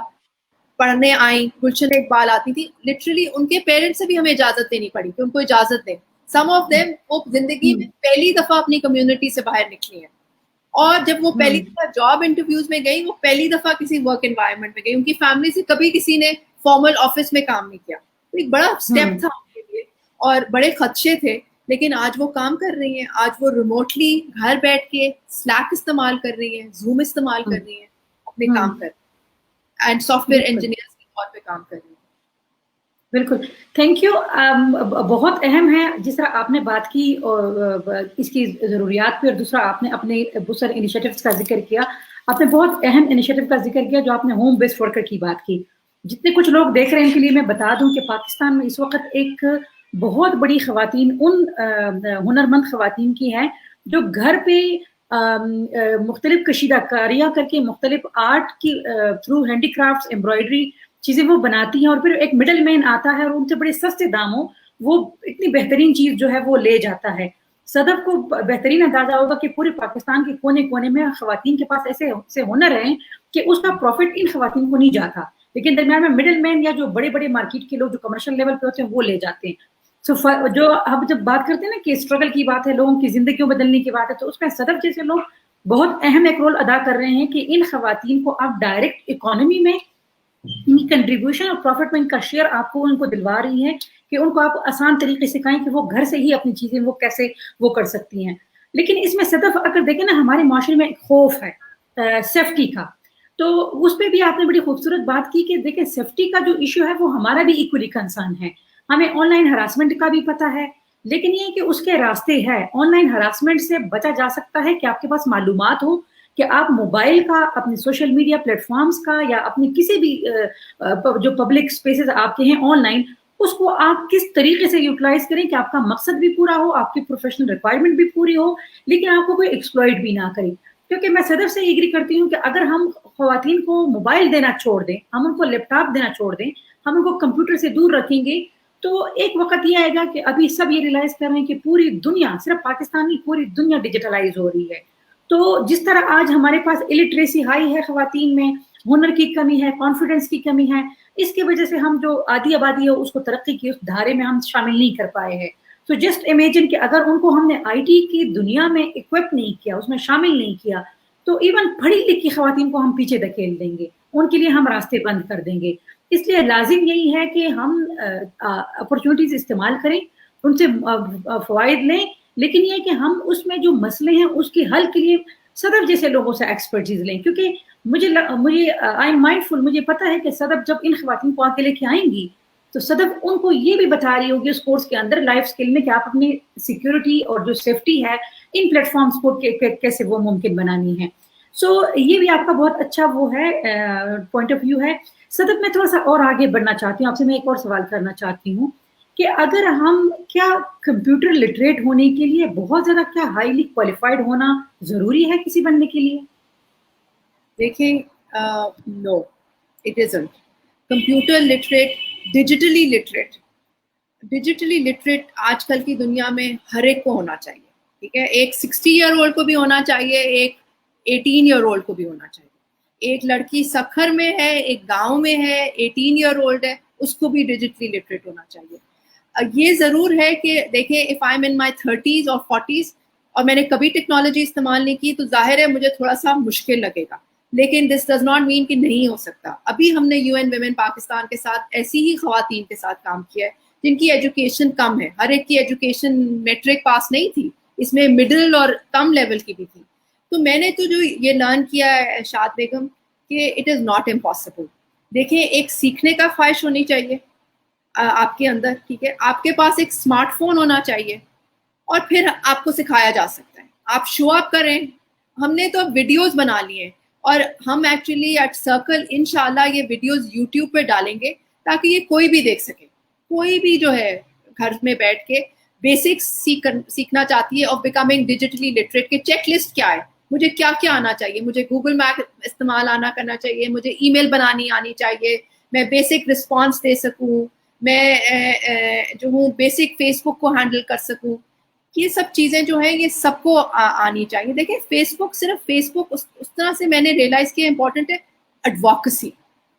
Speaker 2: پڑھنے آئیں, گلشن اقبال آتی تھی, لٹرلی ان کے پیرنٹس سے بھی ہمیں اجازت دینی پڑی کہ ان کو اجازت دیں. سم آف دیم وہ زندگی میں پہلی دفعہ اپنی کمیونٹی سے باہر نکلی ہیں, اور جب وہ پہلی دفعہ جاب انٹرویوز میں گئی, وہ پہلی دفعہ کسی ورک انوائرمنٹ میں گئی. ان کی فیملی سے کبھی کسی نے فارمل آفس میں کام نہیں کیا. ایک بڑا اسٹیپ تھا ان کے لیے اور بڑے خدشے تھے, لیکن آج وہ کام کر رہی ہیں. آج وہ ریموٹلی گھر بیٹھ کے سلیک استعمال کر رہی ہیں, زوم استعمال کر رہی ہیں, اپنے کام کر رہی ہیں, اینڈ سافٹ ویئر انجینئر کے طور پہ کام کر رہی ہیں.
Speaker 3: بالکل, تھینک یو. بہت اہم ہے جس طرح آپ نے بات کی اس کی ضروریات پہ, اور دوسرا آپ نے اپنے بہت سارے انیشیٹوز کا ذکر کیا. آپ نے بہت اہم انیشیٹو کا ذکر کیا جو آپ نے ہوم بیسڈ ورکر کی بات کی. جتنے کچھ لوگ دیکھ رہے ہیں ان کے لیے میں بتا دوں کہ پاکستان میں اس وقت ایک بہت بڑی خواتین ان ہنرمند خواتین کی ہیں جو گھر پہ مختلف کشیدہ کاریاں کر کے, مختلف آرٹ کی تھرو ہینڈی کرافٹس, ایمبرائڈری چیزیں وہ بناتی ہیں, اور پھر ایک مڈل مین آتا ہے اور ان سے بڑے سستے داموں وہ اتنی بہترین چیز جو ہے وہ لے جاتا ہے. صدف کو بہترین اندازہ ہوگا کہ پورے پاکستان کے کونے کونے میں خواتین کے پاس ایسے ہنر ہیں کہ اس کا پروفٹ ان خواتین کو نہیں جاتا, لیکن درمیان میں مڈل مین یا جو بڑے بڑے مارکیٹ کے لوگ جو کمرشل لیول پہ ہوتے ہیں وہ لے جاتے ہیں. جو اب جب بات کرتے ہیں نا کہ اسٹرگل کی بات ہے, لوگوں کی زندگیوں بدلنے کی بات ہے, تو اس میں صدف جیسے لوگ بہت اہم ایک رول ادا کر رہے ہیں کہ ان خواتین کو آپ ڈائریکٹ اکانومی میں ان کی کنٹریبیوشن اور پروفٹ میں ان کا شیئر آپ کو ان کو دلوا رہی ہے کہ ان کو آپ آسان طریقے سے کہیں کہ وہ گھر سے ہی اپنی چیزیں وہ کیسے وہ کر سکتی ہیں. لیکن اس میں صدف اگر دیکھیں نا, ہمارے معاشرے میں ایک خوف ہے سیفٹی کا, تو اس پہ بھی آپ نے بڑی خوبصورت بات کی کہ دیکھیں سیفٹی کا جو ایشو ہے وہ ہمارا بھی ایکولی کنسرن ہے. ہمیں آن لائن ہراسمنٹ کا بھی پتہ ہے, لیکن یہ کہ اس کے راستے ہے. آن لائن ہراسمنٹ سے بچا جا سکتا ہے کہ آپ کے پاس معلومات ہو کہ آپ موبائل کا, اپنے سوشل میڈیا پلیٹ فارمز کا, یا اپنی کسی بھی جو پبلک اسپیسز آپ کے ہیں آن لائن, اس کو آپ کس طریقے سے یوٹیلائز کریں کہ آپ کا مقصد بھی پورا ہو, آپ کی پروفیشنل ریکوائرمنٹ بھی پوری ہو, لیکن آپ کو کوئی ایکسپلائٹ بھی نہ کریں. کیونکہ میں صدف سے ایگری کرتی ہوں کہ اگر ہم خواتین کو موبائل دینا چھوڑ دیں, ہم ان کو لیپ ٹاپ دینا چھوڑ دیں, ہم ان کو کمپیوٹر سے دور رکھیں گے, تو ایک وقت یہ آئے گا کہ ابھی سب یہ ریلائز کر رہے ہیں کہ پوری دنیا, صرف پاکستان نہیں پوری دنیا ڈیجیٹلائز ہو رہی ہے. تو جس طرح آج ہمارے پاس الٹریسی ہائی ہے خواتین میں, ہنر کی کمی ہے, کانفیڈنس کی کمی ہے, اس کی وجہ سے ہم جو آدھی آبادی ہے اس کو ترقی کی اس دھارے میں ہم شامل نہیں کر پائے ہیں. تو جسٹ امیجن کہ اگر ان کو ہم نے آئی ٹی کی دنیا میں اکوپ نہیں کیا, اس میں شامل نہیں کیا, تو ایون پڑھی لکھی خواتین کو ہم پیچھے دھکیل دیں گے, ان کے لیے ہم راستے بند کر دیں گے. اس لیے لازم یہی ہے کہ ہم اپرچونیٹیز استعمال کریں, ان سے فوائد لیں, لیکن یہ کہ ہم اس میں جو مسئلے ہیں اس کے حل کے لیے صدف جیسے لوگوں سے ایکسپرٹیز لیں. کیونکہ مجھے آئی ایم مائنڈفل, مجھے پتا ہے کہ صدف جب ان خواتین کو آگے لے کے آئیں گی تو صدف ان کو یہ بھی بتا رہی ہوگی اس کورس کے اندر لائف اسکل میں کہ آپ اپنی سیکیورٹی اور جو سیفٹی ہے ان پلیٹ فارمز کو کیسے وہ ممکن بنانی ہے. سو یہ بھی آپ کا بہت اچھا وہ ہے پوائنٹ آف ویو ہے. صدف میں تھوڑا سا اور آگے بڑھنا چاہتی ہوں, آپ سے میں ایک اور سوال کرنا چاہتی ہوں کہ اگر ہم کیا کمپیوٹر لٹریٹ ہونے کے لیے بہت زیادہ کیا ہائیلی کوالیفائڈ ہونا ضروری ہے کسی بندے کے لیے؟
Speaker 2: دیکھیں, no it isn't. Computer literate, digitally literate آج کل کی دنیا میں ہر ایک کو ہونا چاہیے. ٹھیک ہے, ایک 60 ایئر اولڈ کو بھی ہونا چاہیے, ایک 18 ایئر اولڈ کو بھی ہونا چاہیے. ایک لڑکی سکھر میں ہے, ایک گاؤں میں ہے, 18 ایئر اولڈ ہے, اس کو بھی ڈیجیٹلی لٹریٹ ہونا چاہیے. یہ ضرور ہے کہ دیکھیں, if I am in my 30s اور 40s اور میں نے کبھی ٹیکنالوجی استعمال نہیں کی, تو ظاہر ہے مجھے تھوڑا سا مشکل لگے گا, لیکن دس ڈز ناٹ مین کہ نہیں ہو سکتا. ابھی ہم نے UN ویمن پاکستان کے ساتھ ایسی ہی خواتین کے ساتھ کام کیا ہے جن کی ایجوکیشن کم ہے. ہر ایک کی ایجوکیشن میٹرک پاس نہیں تھی, اس میں مڈل اور کم لیول کی بھی تھی. تو میں نے تو جو یہ لرن کیا ہے شاد بیگم کہ اٹ از ناٹ امپاسبل. دیکھیں, ایک سیکھنے کا خواہش ہونی چاہیے آپ کے اندر, ٹھیک ہے, آپ کے پاس ایک اسمارٹ فون ہونا چاہیے, اور پھر آپ کو سکھایا جا سکتا ہے. آپ شو اپ کریں. ہم نے تو ویڈیوز بنا لی ہیں, اور ہم ایکچولی ایٹ سرکل انشاءاللہ یہ ویڈیوز یوٹیوب پہ ڈالیں گے تاکہ یہ کوئی بھی دیکھ سکے, کوئی بھی جو ہے گھر میں بیٹھ کے बेसिक्स सीखना चाहती है ऑफ बिकमिंग डिजिटली लिटरेट के चेक लिस्ट क्या है, मुझे क्या क्या आना चाहिए, मुझे गूगल मैप इस्तेमाल आना करना चाहिए, मुझे ईमेल बनानी आनी चाहिए, मैं बेसिक रिस्पॉन्स दे सकूँ, मैं जो हूँ बेसिक फेसबुक को हैंडल कर सकूँ, ये सब चीज़ें जो है ये सबको आनी चाहिए. देखिए फेसबुक सिर्फ फेसबुक उस तरह से मैंने रियलाइज़ किया इम्पोर्टेंट है एडवोकेसी,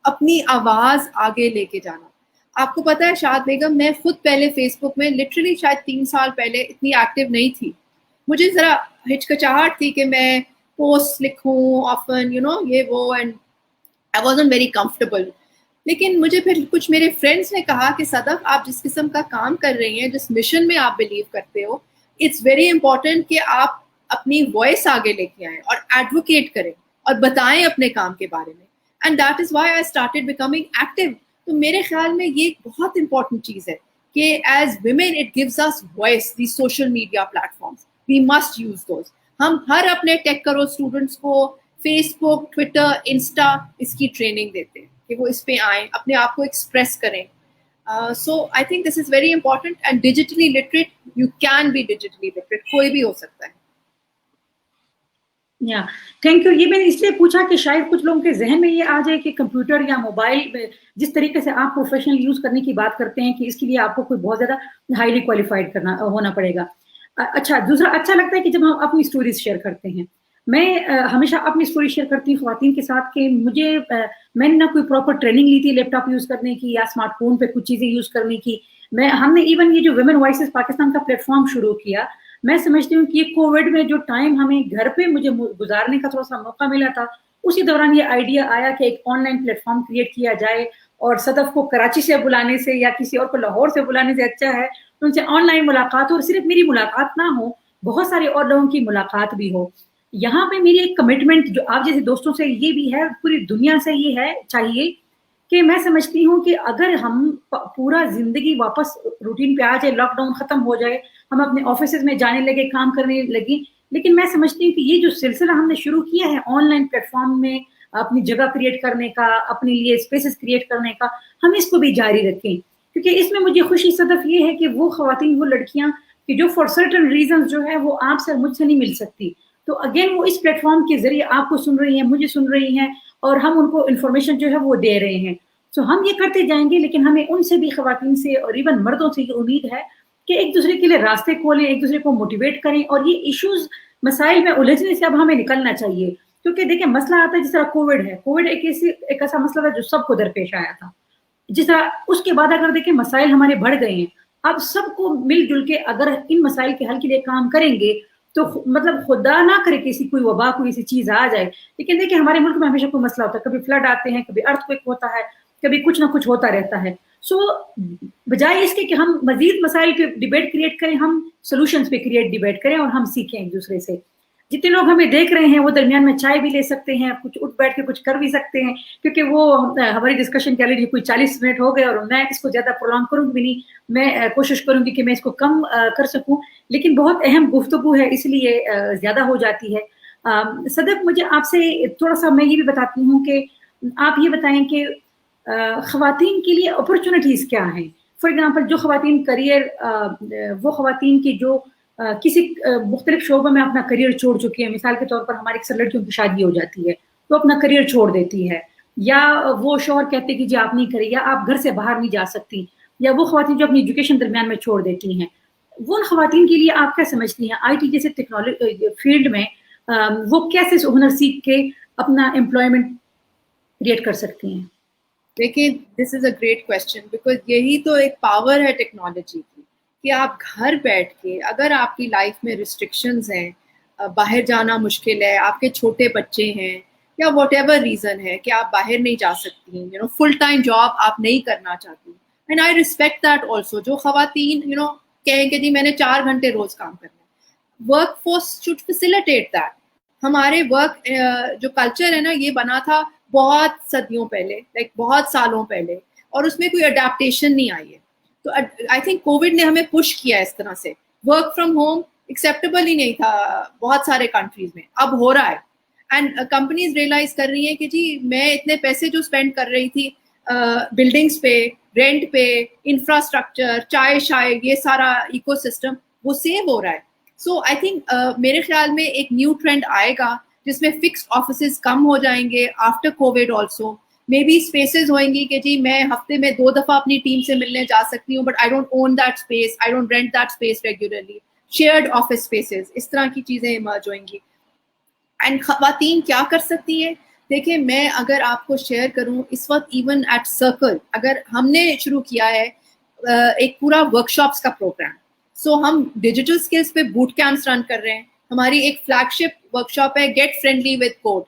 Speaker 2: अपनी आवाज़ आगे लेके जाना. आपको पता है शाद बेगम, मैं खुद पहले फेसबुक में लिटरली शायद 3 साल पहले इतनी एक्टिव नहीं थी. मुझे ज़रा हिचकिचाहट थी कि मैं पोस्ट लिखूं ऑफन ये वो, and I wasn't very comfortable. लेकिन मुझे फिर कुछ मेरे फ्रेंड्स ने कहा कि सदफ, आप जिस किस्म का काम कर रही हैं, जिस मिशन में आप बिलीव करते हो, इट्स वेरी इंपॉर्टेंट कि आप अपनी वॉइस आगे लेके आएँ और एडवोकेट करें और बताएं अपने काम के बारे में. And that is why I started becoming active. तो मेरे ख्याल में ये बहुत इंपॉर्टेंट चीज़ है कि as women it gives us voice, the social media platforms, we must use those. हम हर अपने टेक करो स्टूडेंट्स को फेसबुक, ट्विटर, इंस्टा इसकी ट्रेनिंग देते हैं कि वो इस पे आएँ, अपने आप को एक्सप्रेस करें. So I think this is very important, and digitally literate, you can be digitally literate, कोई भी हो सकता है.
Speaker 3: या थैंक यू. ये मैंने इसलिए पूछा कि शायद कुछ लोगों के जहन में ये आ जाए कि कंप्यूटर या मोबाइल जिस तरीके से आप प्रोफेशनल यूज करने की बात करते हैं कि इसके लिए आपको कोई बहुत ज्यादा हाईली क्वालिफाइड करना होना पड़ेगा. अच्छा, दूसरा अच्छा लगता है कि जब हम अपनी स्टोरीज शेयर करते हैं. मैं हमेशा अपनी स्टोरी शेयर करती हूँ ख्वातीन के साथ कि मैंने ना कोई प्रॉपर ट्रेनिंग ली थी लैपटॉप यूज करने की या स्मार्टफोन पे कुछ चीजें यूज करने की. हमने इवन ये जो वुमेन वॉइसेस पाकिस्तान का प्लेटफॉर्म शुरू किया, मैं समझती हूँ कि ये कोविड में जो टाइम हमें घर पे मुझे गुजारने का थोड़ा सा मौका मिला था, उसी दौरान ये आइडिया आया कि एक ऑनलाइन प्लेटफॉर्म क्रिएट किया जाए, और सदफ को कराची से बुलाने से या किसी और को लाहौर से बुलाने से अच्छा है उनसे ऑनलाइन मुलाकात, और सिर्फ मेरी मुलाकात ना हो, बहुत सारे और लोगों की मुलाकात भी हो. यहाँ पे मेरी एक कमिटमेंट जो आप जैसे दोस्तों से ये भी है, पूरी दुनिया से ये है चाहिए कि मैं समझती हूँ कि अगर हम पूरा जिंदगी वापस रूटीन पे आ जाए, लॉकडाउन खत्म हो जाए, हम अपने ऑफिस में जाने लगे, काम करने लगे, लेकिन मैं समझती हूँ कि ये जो सिलसिला हमने शुरू किया है ऑनलाइन प्लेटफॉर्म में अपनी जगह क्रिएट करने का, अपने लिए स्पेसेस क्रिएट करने का, हम इसको भी जारी रखें. क्योंकि इसमें मुझे खुशी सदफ ये है कि वो खवातीन, वो लड़कियां कि जो फॉर सर्टन रीजन जो है वो आपसे मुझसे नहीं मिल सकती, तो अगेन वो इस प्लेटफॉर्म के जरिए आपको सुन रही हैं, मुझे सुन रही हैं, और हम उनको इन्फॉर्मेशन जो है वो दे रहे हैं. तो हम ये करते जाएंगे, लेकिन हमें उनसे भी खवातीन से और इवन मर्दों से ये उम्मीद है कि एक दूसरे के लिए रास्ते खोलें, एक दूसरे को मोटिवेट करें, और ये इश्यूज मसाइल में उलझने से अब हमें निकलना चाहिए. क्योंकि देखिए मसला आता है, जिस तरह कोविड है, कोविड एक ऐसा मसला था जो सबको दरपेश आया था. जिस तरह उसके बाद अगर देखें मसाइल हमारे बढ़ गए हैं, अब सबको मिलजुल के अगर इन मसाइल के हल के लिए काम करेंगे तो मतलब खुदा ना करे किसी कोई वबा कोई ऐसी चीज आ जाए. लेकिन देखिए हमारे मुल्क में हमेशा कोई मसला होता है, कभी फ्लड आते हैं, कभी अर्थक्वेक होता है, कभी कुछ ना कुछ होता रहता है. सो बजाय इसके कि हम मजीद मसाइल पे डिबेट क्रिएट करें, हम सोल्यूशंस पे क्रिएट डिबेट करें और हम सीखें एक दूसरे से. जितने लोग हमें देख रहे हैं वो दरमियान में चाय भी ले सकते हैं, कुछ उठ बैठ के कुछ कर भी सकते हैं, क्योंकि वो हमारी डिस्कशन के लिए कोई 40 मिनट हो गए और मैं इसको ज्यादा प्रोलॉन्ग करूंगी भी नहीं. मैं कोशिश करूंगी कि मैं इसको कम कर सकूं, लेकिन बहुत अहम गुफ्तगू है इसलिए ज्यादा हो जाती है. सदफ, मुझे आपसे थोड़ा सा मैं ये भी बताती हूँ कि आप ये बताएं कि खवातीन के लिए अपॉर्चुनिटीज क्या हैं. फॉर एग्जाम्पल जो खवातीन करियर, वो खवातीन की जो किसी मुख्तलिफ शोबों में अपना करियर छोड़ चुकी है, मिसाल के तौर पर हमारी अक्सर लड़कियों की शादी हो जाती है तो अपना करियर छोड़ देती है, या वो शौहर कहते हैं कि जी आप नहीं करें, या आप घर से बाहर नहीं जा सकती, या वो खवातीन जो अपनी एजुकेशन दरमियान में छोड़ देती हैं, वो खवातीन के लिए आप क्या समझती हैं IT जैसे टेक्नोलॉजी फील्ड में वो कैसे हुनर सीख के अपना एम्प्लॉयमेंट क्रिएट कर सकती हैं?
Speaker 2: देखिए this is a great question, because यही तो एक पावर है टेक्नोलॉजी की कि आप घर बैठ के, अगर आपकी लाइफ में रिस्ट्रिक्शंस हैं, बाहर जाना मुश्किल है, आपके छोटे बच्चे हैं, या व्हाटएवर रीज़न है कि आप बाहर नहीं जा सकती, फुल टाइम जॉब आप नहीं करना चाहती, and I respect that also. जो खवातीन कहेंगे जी मैंने 4 घंटे रोज काम करना है, work force should facilitate that. हमारे वर्क जो कल्चर है ना, ये बना था बहुत सदियों पहले, लाइक बहुत सालों पहले, और उसमें कोई अडेप्टेशन नहीं आई है. तो आई थिंक कोविड ने हमें पुश किया इस तरह से. वर्क फ्रॉम होम एक्सेप्टेबल ही नहीं था बहुत सारे कंट्रीज में, अब हो रहा है, एंड कंपनीज रियलाइज कर रही हैं कि जी मैं इतने पैसे जो स्पेंड कर रही थी बिल्डिंग्स पे, रेंट पे, इंफ्रास्ट्रक्चर, चाय शाय, ये सारा इकोसिस्टम वो सेव हो रहा है. सो आई थिंक मेरे ख्याल में एक न्यू ट्रेंड आएगा जिसमें फिक्स्ड ऑफिसेज कम हो जाएंगे after Covid. Also may be spaces होंगी कि जी मैं हफ्ते में 2 दफ़ा अपनी टीम से मिलने जा सकती हूँ, but I don't own that space, I don't rent that space regularly. Shared office spaces, इस तरह की चीज़ें इमर्ज होंगी. एंड ख़वातीन क्या कर सकती है? देखिए, मैं अगर आपको शेयर करूं, इस वक्त इवन एट सर्कल अगर हमने शुरू किया है एक पूरा वर्कशॉप्स का प्रोग्राम. सो हम डिजिटल स्किल्स पे बूट कैंप्स रन कर रहे हैं. हमारी एक फ्लैगशिप वर्कशॉप है गेट फ्रेंडली विद कोड,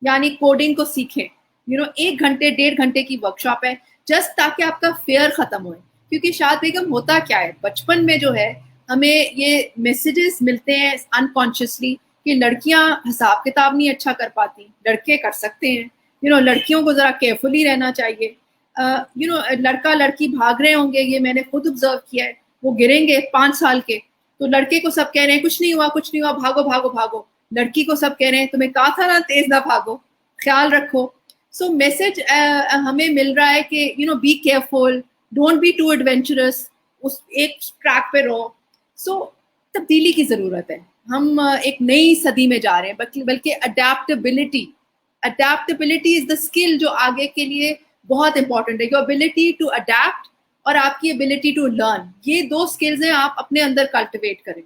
Speaker 2: यानी कोडिंग को सीखें. 1 घंटे 1.5 घंटे की वर्कशॉप है, जस्ट ताकि आपका फेयर ख़त्म हो. क्योंकि शाद बेगम होता क्या है, बचपन में जो है हमें ये मैसेजेस मिलते हैं अनकॉन्शियसली कि लड़कियां हिसाब किताब नहीं अच्छा कर पाती, लड़के कर सकते हैं. लड़कियों को ज़रा केयरफुली रहना चाहिए. लड़का लड़की भाग रहे होंगे, ये मैंने खुद ऑब्जर्व किया है. वो गिरेंगे 5 साल के, तो लड़के को सब कह रहे हैं कुछ नहीं हुआ कुछ नहीं हुआ, भागो भागो भागो. लड़की को सब कह रहे हैं तुम्हें कहा था ना तेज ना भागो, ख्याल रखो. सो मैसेज हमें मिल रहा है कि be careful, don't be too adventurous, उस एक ट्रैक पे रहो. सो तब्दीली की ज़रूरत है. हम एक नई सदी में जा रहे हैं, बल्कि अडेप्टेबिलिटी इज द स्किल जो आगे के लिए बहुत इंपॉर्टेंट है. योर एबिलिटी टू अडेप्ट और आपकी एबिलिटी टू लर्न, ये 2 स्किल्स हैं, आप अपने अंदर कल्टिवेट करें,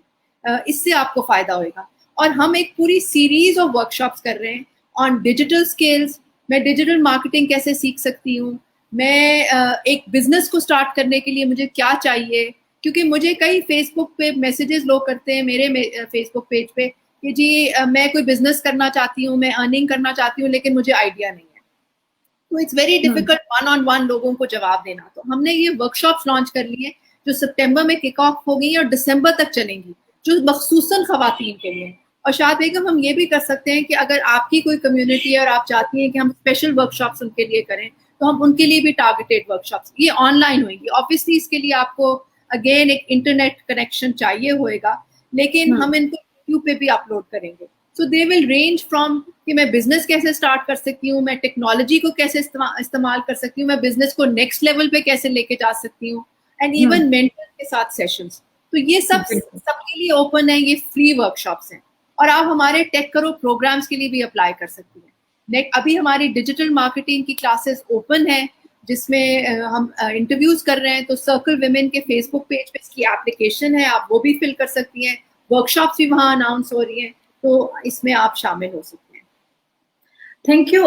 Speaker 2: इससे आपको फ़ायदा होएगा. और हम एक पूरी सीरीज ऑफ वर्कशॉप्स कर रहे हैं ऑन डिजिटल स्किल्स. मैं डिजिटल मार्केटिंग कैसे सीख सकती हूँ, मैं एक बिजनेस को स्टार्ट करने के लिए मुझे क्या चाहिए. क्योंकि मुझे कई फेसबुक पे मैसेजेस लोग करते हैं मेरे फेसबुक पेज पे कि जी मैं कोई बिजनेस करना चाहती हूँ, मैं अर्निंग करना चाहती हूँ, लेकिन मुझे आइडिया नहीं है. तो इट्स वेरी डिफिकल्ट वन-ऑन-वन लोगों को जवाब देना. तो हमने ये वर्कशॉप्स लॉन्च कर ली है जो सितंबर में किक ऑफ हो गई और दिसंबर तक चलेंगी, जो मखसूसन खवातीन के लिए. और शायद बेगम हम ये भी कर सकते हैं कि अगर आपकी कोई कम्युनिटी है और आप चाहती हैं कि हम स्पेशल वर्कशॉप्स उनके लिए करें, तो हम उनके लिए भी टारगेटेड वर्कशॉप्स, ये ऑनलाइन होंगी. ऑब्वियसली इसके लिए आपको अगेन एक इंटरनेट कनेक्शन चाहिए होएगा, लेकिन हम इनको यूट्यूब पे भी अपलोड करेंगे. सो दे विल रेंज फ्रॉम कि मैं बिजनेस कैसे स्टार्ट कर सकती हूँ, मैं टेक्नोलॉजी को कैसे इस्तेमाल कर सकती हूँ, मैं बिजनेस को नेक्स्ट लेवल पे कैसे लेके जा सकती हूँ, एंड इवन मेंटर के साथ सेशंस. तो ये सबके लिए ओपन है, ये फ्री वर्कशॉप्स हैं. और आप हमारे टेक करो प्रोग्राम्स के लिए भी अप्लाई कर सकती हैं. अभी हमारी डिजिटल मार्केटिंग की क्लासेस ओपन है, जिसमें हम इंटरव्यूज कर रहे हैं. तो सर्कल विमेन के फेसबुक पेज पे इसकी एप्लीकेशन है, आप वो भी फिल कर सकती हैं. वर्कशॉप्स भी वहाँ अनाउंस हो रही हैं, तो इसमें आप शामिल हो सकते हैं.
Speaker 3: Thank you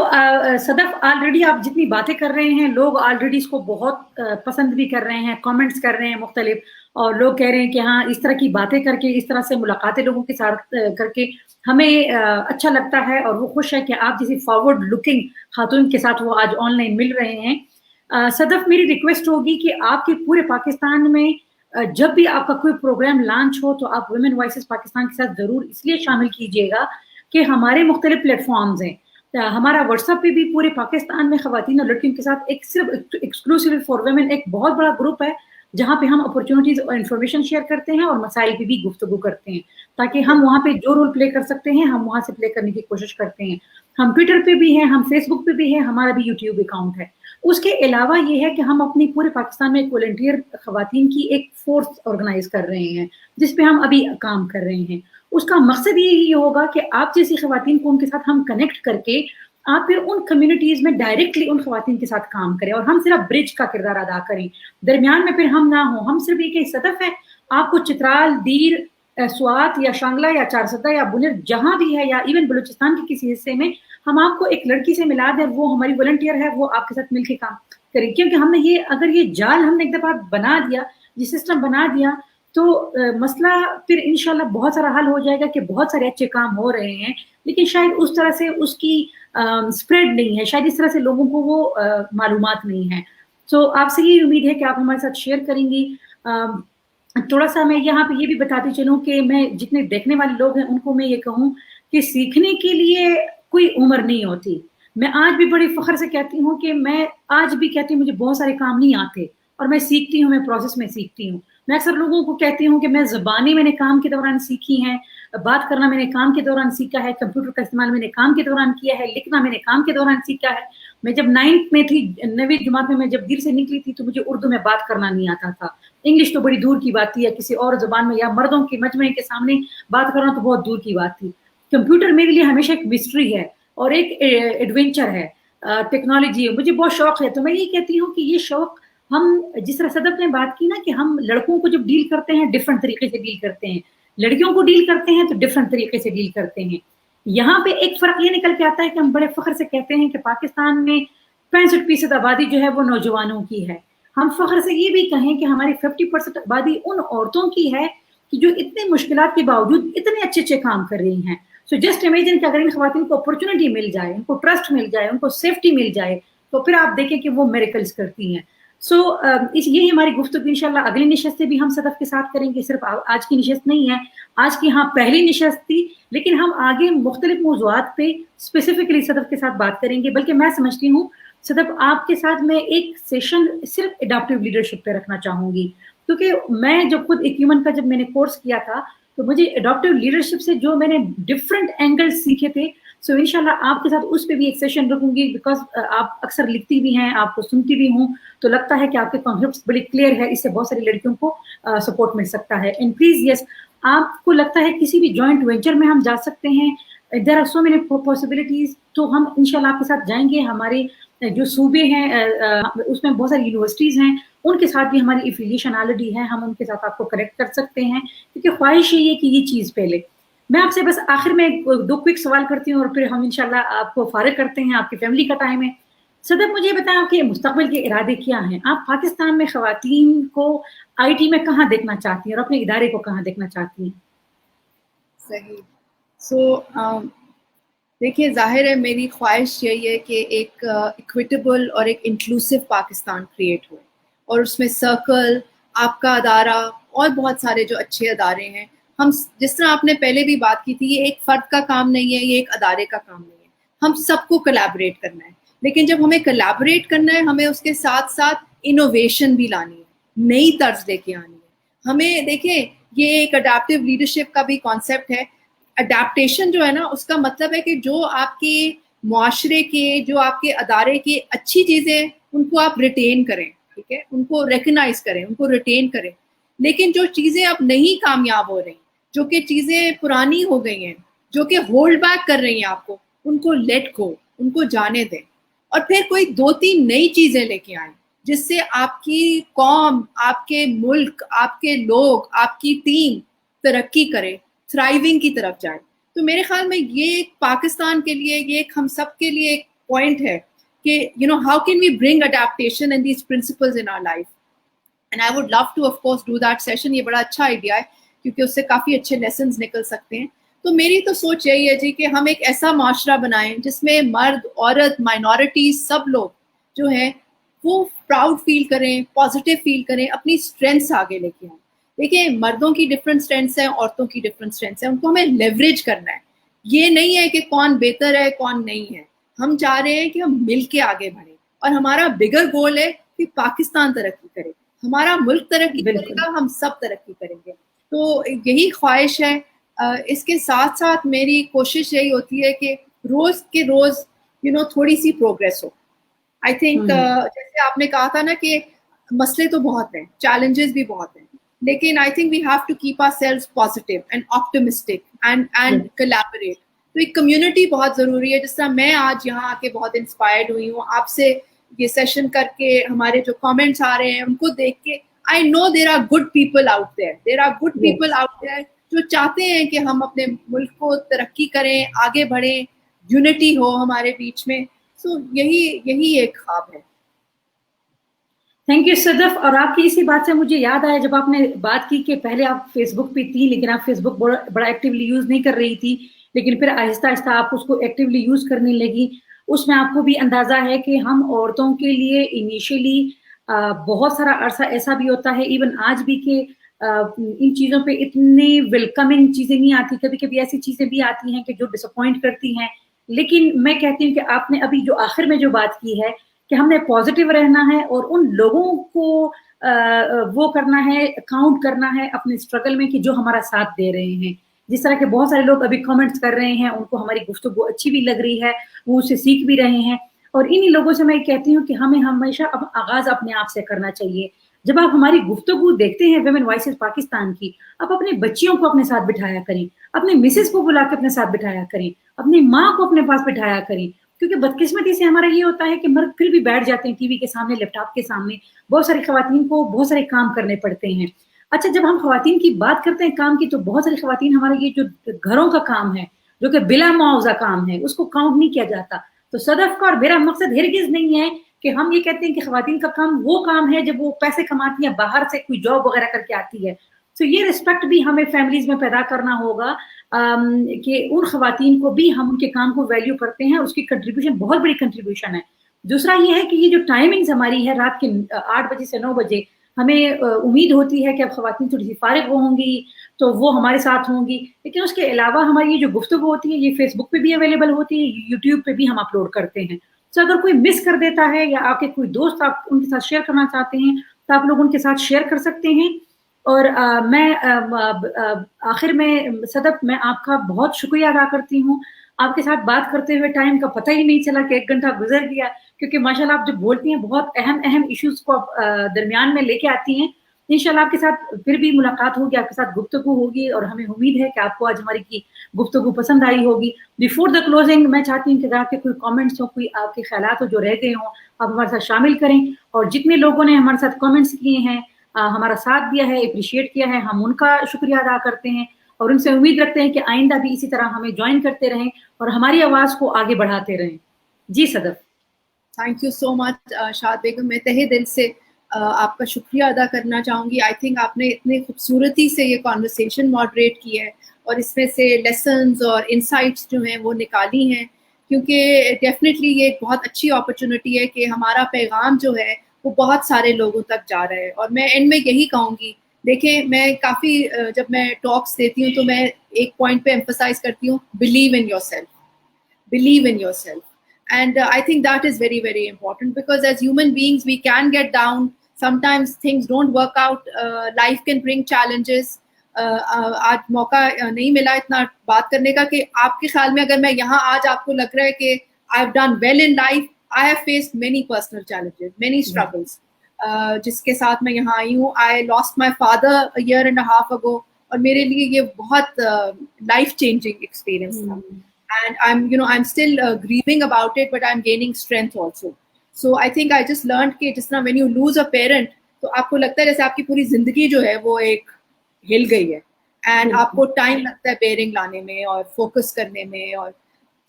Speaker 3: Sadaf. ऑलरेडी आप जितनी बातें कर रहे हैं, लोग ऑलरेडी इसको बहुत पसंद भी कर रहे हैं, कमेंट्स कर रहे हैं मुख्तलिफ, और लोग कह रहे हैं कि हाँ, इस तरह की बातें करके, इस तरह से मुलाकातें लोगों के साथ करके हमें अच्छा लगता है, और वो खुश है कि आप जैसी फॉरवर्ड लुकिंग खातून के साथ वो आज ऑनलाइन मिल रहे हैं. सदफ, मेरी रिक्वेस्ट होगी कि आपके पूरे पाकिस्तान में जब भी आपका कोई प्रोग्राम लॉन्च हो तो आप वुमेन वॉइसेस पाकिस्तान के साथ ज़रूर इसलिए शामिल कीजिएगा कि हमारे मुख्तलिफ प्लेटफॉर्म्स हैं. हमारा व्हाट्सएप पे भी पूरे पाकिस्तान में ख़वातीन और लड़कियों के साथ एक सिर्फ एक्सक्लूसिव फॉर वुमेन एक बहुत बड़ा ग्रुप है, जहाँ पे हम अपॉर्चुनिटीज़ और इन्फॉर्मेशन शेयर करते हैं और मसाइल पे भी गुफ्तगू करते हैं, ताकि हम वहाँ पे जो रोल प्ले कर सकते हैं हम वहाँ से प्ले करने की कोशिश करते हैं. हम ट्विटर पे भी हैं, हम फेसबुक पे भी हैं, हमारा भी यूट्यूब अकाउंट है. उसके अलावा ये है कि हम अपनी पूरे पाकिस्तान में एक वॉलंटियर खवातीन की एक फोर्स ऑर्गेनाइज कर रहे हैं, जिस पे हम अभी काम कर रहे हैं. उसका मकसद यही होगा कि आप जैसी खवातीन को उनके साथ हम कनेक्ट करके आप फिर उन कम्युनिटीज में डायरेक्टली उन खवातीन के साथ काम करें, और हम सिर्फ ब्रिज का किरदार अदा करें, दरमियान में फिर हम ना हो. हम सिर्फ एक सदफ है, आपको चित्राल, दीर, स्वात या शांगला या चारसदा या बुनिर जहाँ भी है, या इवन बलूचिस्तान के किसी हिस्से में हम आपको एक लड़की से मिला दें, वो हमारी वॉलंटियर है, वो आपके साथ मिलकर काम करें. क्योंकि हमने ये, अगर ये जाल हमने एक दफ़ा बना दिया, ये सिस्टम बना दिया, तो मसला फिर इंशाल्लाह बहुत सारा हल हो जाएगा कि बहुत सारे अच्छे काम हो रहे हैं, लेकिन शायद उस तरह से उसकी स्प्रेड नहीं है, शायद इस तरह से लोगों को वो मालूमात नहीं है. तो आपसे ये उम्मीद है कि आप हमारे साथ शेयर करेंगी. थोड़ा सा मैं यहाँ पे ये भी बताती चलूँ कि मैं जितने देखने वाले लोग हैं उनको मैं ये कहूँ कि सीखने के लिए कोई उम्र नहीं होती. मैं आज भी बड़ी फख्र से कहती हूँ कि मैं आज भी कहती हूँ मुझे बहुत सारे काम नहीं आते, और मैं सीखती हूँ, मैं प्रोसेस में सीखती हूँ. मैं अक्सर लोगों को कहती हूँ कि मैं ज़बानी मैंने काम के दौरान सीखी हैं, बात करना मैंने काम के दौरान सीखा है, कंप्यूटर का इस्तेमाल मैंने काम के दौरान किया है, लिखना मैंने काम के दौरान सीखा है। मैं जब 9th में थी, 9वीं जमात में मैं जब दिर से निकली थी तो मुझे उर्दू में बात करना नहीं आता था। इंग्लिश तो बड़ी दूर की बात थी, या किसी और ज़बान में या मर्दों के मजमे के सामने बात करना तो बहुत दूर की बात थी। कंप्यूटर मेरे लिए हमेशा एक मिस्ट्री है और एक एडवेंचर है, टेक्नोलॉजी है, मुझे बहुत शौक है। तो मैं ये कहती हूँ कि ये शौक, हम जिस तरह सदफ ने बात की ना कि हम लड़कों को जब डील करते हैं डिफरेंट तरीके से डील करते हैं, लड़कियों को डील करते हैं तो डिफरेंट तरीके से डील करते हैं। यहाँ पे एक फर्क ये निकल के आता है कि हम बड़े फख्र से कहते हैं कि पाकिस्तान में 65% आबादी जो है वो नौजवानों की है। हम फख्र से ये भी कहें कि हमारी 50% आबादी उन औरतों की है कि जो इतने मुश्किलात के बावजूद इतने अच्छे अच्छे काम कर रही हैं। सो जस्ट इमेजिन कि अगर इन खवातीन को अपॉर्चुनिटी मिल जाए, उनको ट्रस्ट मिल जाए, उनको सेफ्टी मिल जाए, तो फिर आप देखें कि वो मिरेकल्स करती हैं। सो यही हमारी गुफ्तगू इंशाल्लाह अगली नशस्त से भी हम सदफ के साथ करेंगे। सिर्फ आज की नशस्त नहीं है, आज की हाँ पहली नशस्त थी, लेकिन हम आगे मुख्तलिफ मौज़ूआत पे स्पेसिफिकली सदफ के साथ बात करेंगे। बल्कि मैं समझती हूँ सदफ आपके साथ मैं एक सेशन सिर्फ एडाप्टिव लीडरशिप पे रखना चाहूँगी, क्योंकि मैं जब खुद एक्यूमन का जब मैंने कोर्स किया था तो मुझे एडाप्टिव लीडरशिप से जो मैंने डिफरेंट एंगल्स सीखे थे, सो इंशाल्लाह आपके साथ उस पे भी एक सेशन रखूंगी। बिकॉज आप अक्सर लिखती भी हैं, आपको सुनती भी हूँ, तो लगता है कि आपके कॉन्सेप्ट्स बड़ी क्लियर है, इससे बहुत सारी लड़कियों को सपोर्ट मिल सकता है। एंड प्लीज यस, आपको लगता है किसी भी जॉइंट वेंचर में हम जा सकते हैं, there are so many possibilities, तो हम इंशाल्लाह आपके साथ जाएंगे। हमारे जो सूबे हैं उसमें बहुत सारी यूनिवर्सिटीज़ हैं, उनके साथ भी हमारी एफिलिएशन ऑलरेडी है, हम उनके साथ आपको कनेक्ट कर सकते हैं, क्योंकि ख्वाहिश यही है कि ये चीज़ पहले। मैं आपसे बस आखिर में 2 क्विक सवाल करती हूँ और फिर हम इंशाल्लाह आपको फारिग करते हैं, आपकी फैमिली का टाइम है। सदफ मुझे बताओ कि मुस्तकबिल के इरादे क्या हैं? आप पाकिस्तान में ख़वातीन को IT में कहाँ देखना चाहती हैं और अपने इदारे को कहाँ देखना चाहती हैं?
Speaker 2: सही। सो देखिए, ज़ाहिर है मेरी ख्वाहिश यही है कि एक इक्विटेबल और एक इंक्लूसिव पाकिस्तान क्रिएट हो, और उसमें सर्कल, आपका अदारा और बहुत सारे जो अच्छे अदारे हैं, हम जिस तरह आपने पहले भी बात की थी, ये एक फ़र्द का काम नहीं है, ये एक अदारे का काम नहीं है, हम सबको कोलैबोरेट करना है। लेकिन जब हमें कोलैबोरेट करना है, हमें उसके साथ साथ इनोवेशन भी लानी है, नई तर्ज लेके आनी है। हमें देखिए, ये एक अडेप्टिव लीडरशिप का भी कॉन्सेप्ट है। अडेप्टेशन जो है ना, उसका मतलब है कि जो आपके मुआशरे के, जो आपके अदारे की अच्छी चीज़ें, उनको आप रिटेन करें, ठीक है, उनको रिकग्नाइज करें, उनको रिटेन करें। लेकिन जो चीज़ें अब नहीं कामयाब हो रही, जो कि चीज़ें पुरानी हो गई हैं, जो कि होल्ड बैक कर रही हैं आपको, उनको लेट गो, उनको जाने दें, और फिर कोई 2-3 नई चीज़ें लेके आएं, जिससे आपकी कौम, आपके मुल्क, आपके लोग, आपकी टीम तरक्की करे, थ्राइविंग की तरफ जाए। तो मेरे ख्याल में ये एक पाकिस्तान के लिए, ये एक हम सब के लिए एक पॉइंट है कि you know how can we bring adaptation and these principles in our life. And I would love to of course do that session. ये बड़ा अच्छा आइडिया है, क्योंकि उससे काफ़ी अच्छे लेसन्स निकल सकते हैं। तो मेरी तो सोच यही है जी कि हम एक ऐसा माशरा बनाएं जिसमें मर्द, औरत, माइनॉरिटी, सब लोग जो हैं वो प्राउड फील करें, पॉजिटिव फील करें, अपनी स्ट्रेंथ्स आगे लेके आएं। देखिए, मर्दों की डिफरेंट स्ट्रेंथ्स हैं, औरतों की डिफरेंट स्ट्रेंथ्स हैं, उनको हमें लेवरेज करना है। ये नहीं है कि कौन बेहतर है, कौन नहीं है। हम चाह रहे हैं कि हम मिल के आगे बढ़ें, और हमारा बिगर गोल है कि पाकिस्तान तरक्की करे, हमारा मुल्क तरक्की करेगा, हम सब तरक्की करेंगे। तो यही ख्वाहिश है। इसके साथ साथ मेरी कोशिश यही होती है कि रोज़ के रोज़ थोड़ी सी प्रोग्रेस हो। आई थिंक जैसे आपने कहा था ना कि मसले तो बहुत हैं, चैलेंजेस भी बहुत हैं, लेकिन I think we have to keep ourselves positive and optimistic and collaborate. तो एक कम्युनिटी बहुत ज़रूरी है। जिस तरह मैं आज यहाँ आके बहुत इंस्पायर्ड हुई हूँ, आपसे ये सेशन करके, हमारे जो कमेंट्स आ रहे हैं उनको देख के, I know there are good people out there, जो चाहते हैं कि हम अपने मुल्क को तरक्की करें, आगे बढ़ें, यूनिटी हो हमारे बीच में। सो यही एक ख्वाब है।
Speaker 3: Thank you Sadaf. और आपकी इसी बात से मुझे याद आया, जब आपने बात की कि पहले आप फेसबुक पे थी, लेकिन आप फेसबुक बड़ा एक्टिवली यूज़ नहीं कर रही थी, लेकिन फिर आहिस्ता आहिस्ता आप उसको एक्टिवली यूज़ करने लगी। उसमें आपको भी अंदाज़ा है कि हम औरतों के लिए इनिशियली बहुत सारा अरसा ऐसा भी होता है, इवन आज भी, कि इन चीज़ों पे इतनी वेलकमिंग चीज़ें नहीं आती। कभी कभी ऐसी चीज़ें भी आती हैं कि जो डिसअपॉइंट करती हैं। लेकिन मैं कहती हूँ कि आपने अभी जो आखिर में जो बात की है कि हमने पॉजिटिव रहना है और उन लोगों को वो करना है, काउंट करना है अपने स्ट्रगल में कि जो हमारा साथ दे रहे हैं। जिस तरह के बहुत सारे लोग अभी कमेंट्स कर रहे हैं, उनको हमारी गुफ्तगू अच्छी भी लग रही है, वो उससे सीख भी रहे हैं। और इन्हीं लोगों से मैं कहती हूँ कि हमें हमेशा आगाज़ अपने आप से करना चाहिए। जब आप हमारी गुफ्तगू देखते हैं वुमेन वॉइसेस पाकिस्तान की, आप अपने बच्चियों को अपने साथ बिठाया करें, अपने मिसेस को बुला के अपने साथ बिठाया करें, अपनी माँ को अपने पास बिठाया करें, क्योंकि बदकिस्मती से हमारा ये होता है कि मर्द फिर भी बैठ जाते हैं टीवी के सामने, लैपटॉप के सामने। बहुत सारी खवातीन को बहुत सारे काम करने पड़ते हैं। अच्छा, जब हम खवातीन की बात करते हैं काम की, तो बहुत सारी खवातीन हमारा ये जो घरों का काम है, जो कि बिला मुआवजा काम है, उसको काउंट नहीं किया जाता। तो सदफ का और मेरा मकसद हरगिज़ नहीं है कि हम ये कहते हैं कि खवातीन का काम वो काम है जब वो पैसे कमाती है, बाहर से कोई जॉब वगैरह करके आती है। तो ये रिस्पेक्ट भी हमें फैमिलीज में पैदा करना होगा कि उन खवातीन को भी हम उनके काम को वैल्यू करते हैं, उसकी कंट्रीब्यूशन बहुत बड़ी कंट्रीब्यूशन है। दूसरा ये है कि ये जो टाइमिंग्स हमारी है रात के 8 बजे से 9 बजे, हमें उम्मीद होती है कि अब खवातीन थोड़ी सी फारिग होंगी तो वो हमारे साथ होंगी, लेकिन उसके अलावा हमारी ये जो गुफ्तगू होती है ये फेसबुक पे भी अवेलेबल होती है, यूट्यूब पे भी हम अपलोड करते हैं। तो अगर कोई मिस कर देता है या आपके कोई दोस्त आप उनके साथ शेयर करना चाहते हैं तो आप लोग उनके साथ शेयर कर सकते हैं। और मैं आखिर में सदफ, मैं आपका बहुत शुक्रिया अदा करती हूँ। आपके साथ बात करते हुए टाइम का पता ही नहीं चला कि 1 घंटा गुजर गया, क्योंकि माशाल्लाह आप जो बोलती हैं बहुत अहम अहम इश्यूज को आप दरमियान में लेके आती हैं। इंशाल्लाह आपके साथ फिर भी मुलाकात होगी, आपके साथ गुफ्तगू होगी, और हमें उम्मीद है कि आपको आज हमारी की गुफ्तगू पसंद आई होगी। बिफोर द क्लोजिंग मैं चाहती हूँ कि अगर आपके कोई कमेंट्स हो, कोई आपके ख्यालात हो जो रह गए हों, आप हमारे साथ शामिल करें। और जितने लोगों ने हमारे साथ कमेंट्स किए हैं, हमारा साथ दिया है, अप्रिशिएट किया है, हम उनका शुक्रिया अदा करते हैं और उनसे उम्मीद रखते हैं कि आइंदा भी इसी तरह हमें ज्वाइन करते रहें और हमारी आवाज़ को आगे बढ़ाते रहें। जी Sadaf.
Speaker 2: Thank you so much शाद बेगम, मैं तहे दिल से आपका शुक्रिया अदा करना चाहूँगी। आई थिंक आपने इतने खूबसूरती से ये कॉन्वर्सेशन मॉडरेट की है और इसमें से लेसन्स और इंसाइट्स जो हैं वो निकाली हैं, क्योंकि डेफिनेटली ये एक बहुत अच्छी अपॉर्चुनिटी है कि हमारा पैगाम जो है वो बहुत सारे लोगों तक जा रहा है। और मैं एंड में यही कहूँगी, देखें मैं काफ़ी जब मैं टॉक्स देती हूँ तो मैं एक पॉइंट पे एम्फसाइज करती हूँ, believe in yourself, believe in yourself. And I think that is very, very important, because as human beings, we can get down. Sometimes things don't work out. Life can bring challenges. आज मौका नहीं मिला इतना बात करने का कि आपके ख्याल में अगर मैं यहाँ आज आपको लग रहा है कि I've done well in life, I have faced many personal challenges, many struggles, जिसके साथ मैं यहाँ आई हूँ. I lost my father a year and a half ago, और मेरे लिए ये बहुत life changing experience था. And I'm still grieving about it, but I'm gaining strength also. So I think I just learned कि जिस तरह when you lose a parent, तो आपको लगता है जैसे आपकी पूरी जिंदगी जो है वो एक हिल गई है, and आपको टाइम लगता है बेयरिंग लाने में और फोकस करने में. और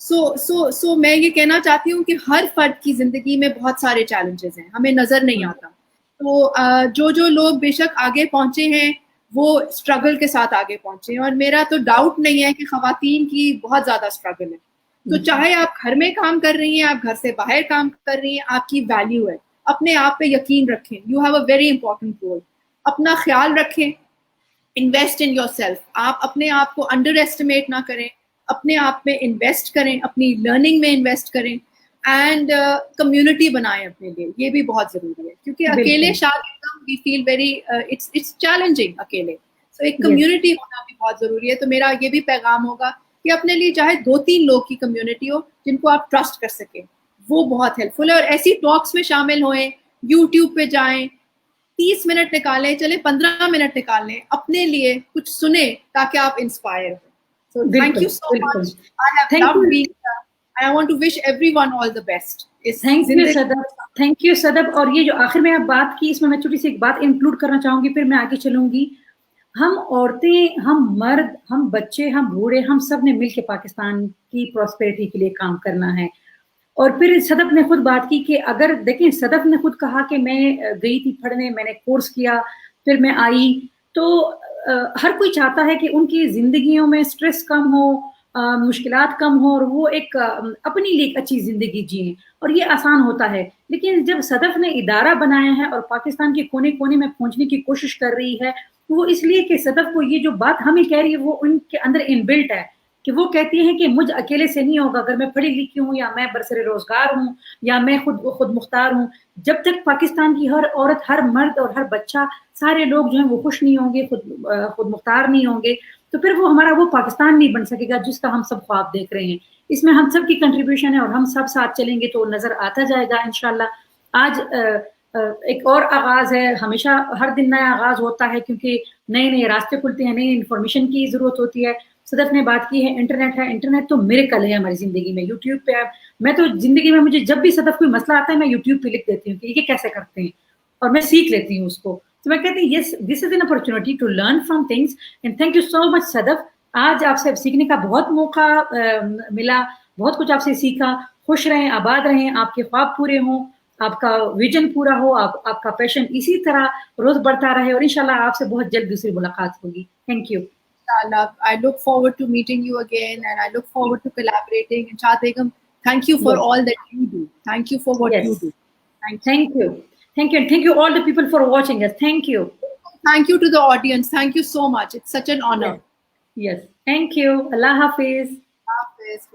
Speaker 2: so मैं ये कहना चाहती हूँ कि हर फर्द की जिंदगी में बहुत सारे चैलेंजेस हैं, हमें नजर नहीं आता. तो जो लोग बेशक आगे पहुंचे हैं वो स्ट्रगल के साथ आगे पहुंचे, और मेरा तो डाउट नहीं है कि खवातीन की बहुत ज्यादा स्ट्रगल है. तो चाहे आप घर में काम कर रही हैं, आप घर से बाहर काम कर रही हैं, आपकी वैल्यू है. अपने आप पे यकीन रखें, you have a very important role. अपना ख्याल रखें, इन्वेस्ट इन योरसेल्फ. आप अपने आप को अंडर एस्टिमेट ना करें, अपने आप में इन्वेस्ट करें, अपनी लर्निंग में इन्वेस्ट करें, एंड कम्युनिटी बनाएं अपने लिए. ये भी बहुत जरूरी है, क्योंकि अकेले शायद we feel very it's challenging अकेले. सो एक कम्युनिटी होना भी बहुत जरूरी है. तो मेरा ये भी पैगाम होगा कि अपने लिए चाहे 2-3 लोग की कम्युनिटी हो जिनको आप ट्रस्ट कर सके, वो बहुत हेल्पफुल है. और ऐसी टॉक्स में शामिल होएं, यूट्यूब पे जाएं, 30 मिनट निकालें, चले 15 मिनट निकाल लें, अपने लिए कुछ सुने ताकि आप इंस्पायर हो. So thank you so much. I have loved being here. I want to wish everyone all the best.
Speaker 3: Thank you सदब. Thank you सदब. और ये जो आखिर में आप बात की, इसमें मैं छोटी सी एक बात इंक्लूड करना चाहूंगी, फिर मैं आगे चलूंगी. हम औरतें, हम मर्द, हम बच्चे, हम बूढ़े, हम सब ने मिलकर पाकिस्तान की प्रॉस्पेरिटी के लिए काम करना है. और फिर सदब ने खुद बात की कि अगर देखें, सदब ने खुद कहा कि मैं गई थी पढ़ने, मैंने कोर्स किया, फिर मैं आई. तो हर कोई चाहता है कि उनकी जिंदगियों में स्ट्रेस कम हो, मुश्किलात कम हो, और वो एक अपनी लिए एक अच्छी ज़िंदगी जिए, और ये आसान होता है. लेकिन जब सदफ ने इदारा बनाया है और पाकिस्तान के कोने कोने में पहुंचने की कोशिश कर रही है, तो वो इसलिए कि सदफ को ये जो बात हमें कह रही है वो उनके अंदर इनबिल्ट है, कि वो कहती है कि मुझ अकेले से नहीं होगा. अगर मैं पढ़ी लिखी हूँ, या मैं बरसरे रोजगार हूँ, या मैं खुद मुख्तार हूँ, जब तक पाकिस्तान की हर औरत, हर मर्द और हर बच्चा, सारे लोग जो हैं वो खुश नहीं होंगे, खुद मुख्तार नहीं होंगे, تو پھر وہ ہمارا وہ پاکستان نہیں بن سکے گا جس کا ہم سب خواب دیکھ رہے ہیں. اس میں ہم سب کی کنٹریبیوشن ہے اور ہم سب ساتھ چلیں گے تو نظر آتا جائے گا انشاءاللہ. آج ایک اور آغاز ہے, ہمیشہ ہر دن نیا آغاز ہوتا ہے کیونکہ نئے نئے راستے کھلتے ہیں, نئی انفارمیشن کی ضرورت ہوتی ہے. صدف نے بات کی ہے انٹرنیٹ ہے, انٹرنیٹ تو میریکل ہے ہماری زندگی میں. یوٹیوب پہ میں تو زندگی میں مجھے جب بھی صدف کوئی مسئلہ آتا ہے میں یوٹیوب پہ لکھ دیتی ہوں کہ یہ کیسے کرتے ہیں اور میں سیکھ لیتی ہوں اس کو. تو میں کہتی ہوں yes this is an opportunity to learn from things and thank you so much Sadaf. آج آپ سے سیکھنے کا بہت موقع ملا, بہت کچھ آپ سے سیکھا. خوش رہیں, آباد رہیں, آپ کے خواب پورے ہوں, آپ کا ویژن پورا ہو, آپ کا پیشن اسی طرح روز بڑھتا رہے اور انشاءاللہ آپ سے بہت جلد دوسری ملاقات ہوگی. Thank you.
Speaker 2: I look forward to meeting you again, and I look forward to collaborating. And Shad Begum, thank you for all that you do. Thank you for what you do.
Speaker 3: Thank you. Thank you. And thank you all the people for watching us. Thank you.
Speaker 2: Thank you to the audience. Thank you so much. It's such an honor.
Speaker 3: Yes. Thank you. Allah Hafiz.
Speaker 2: Hafiz.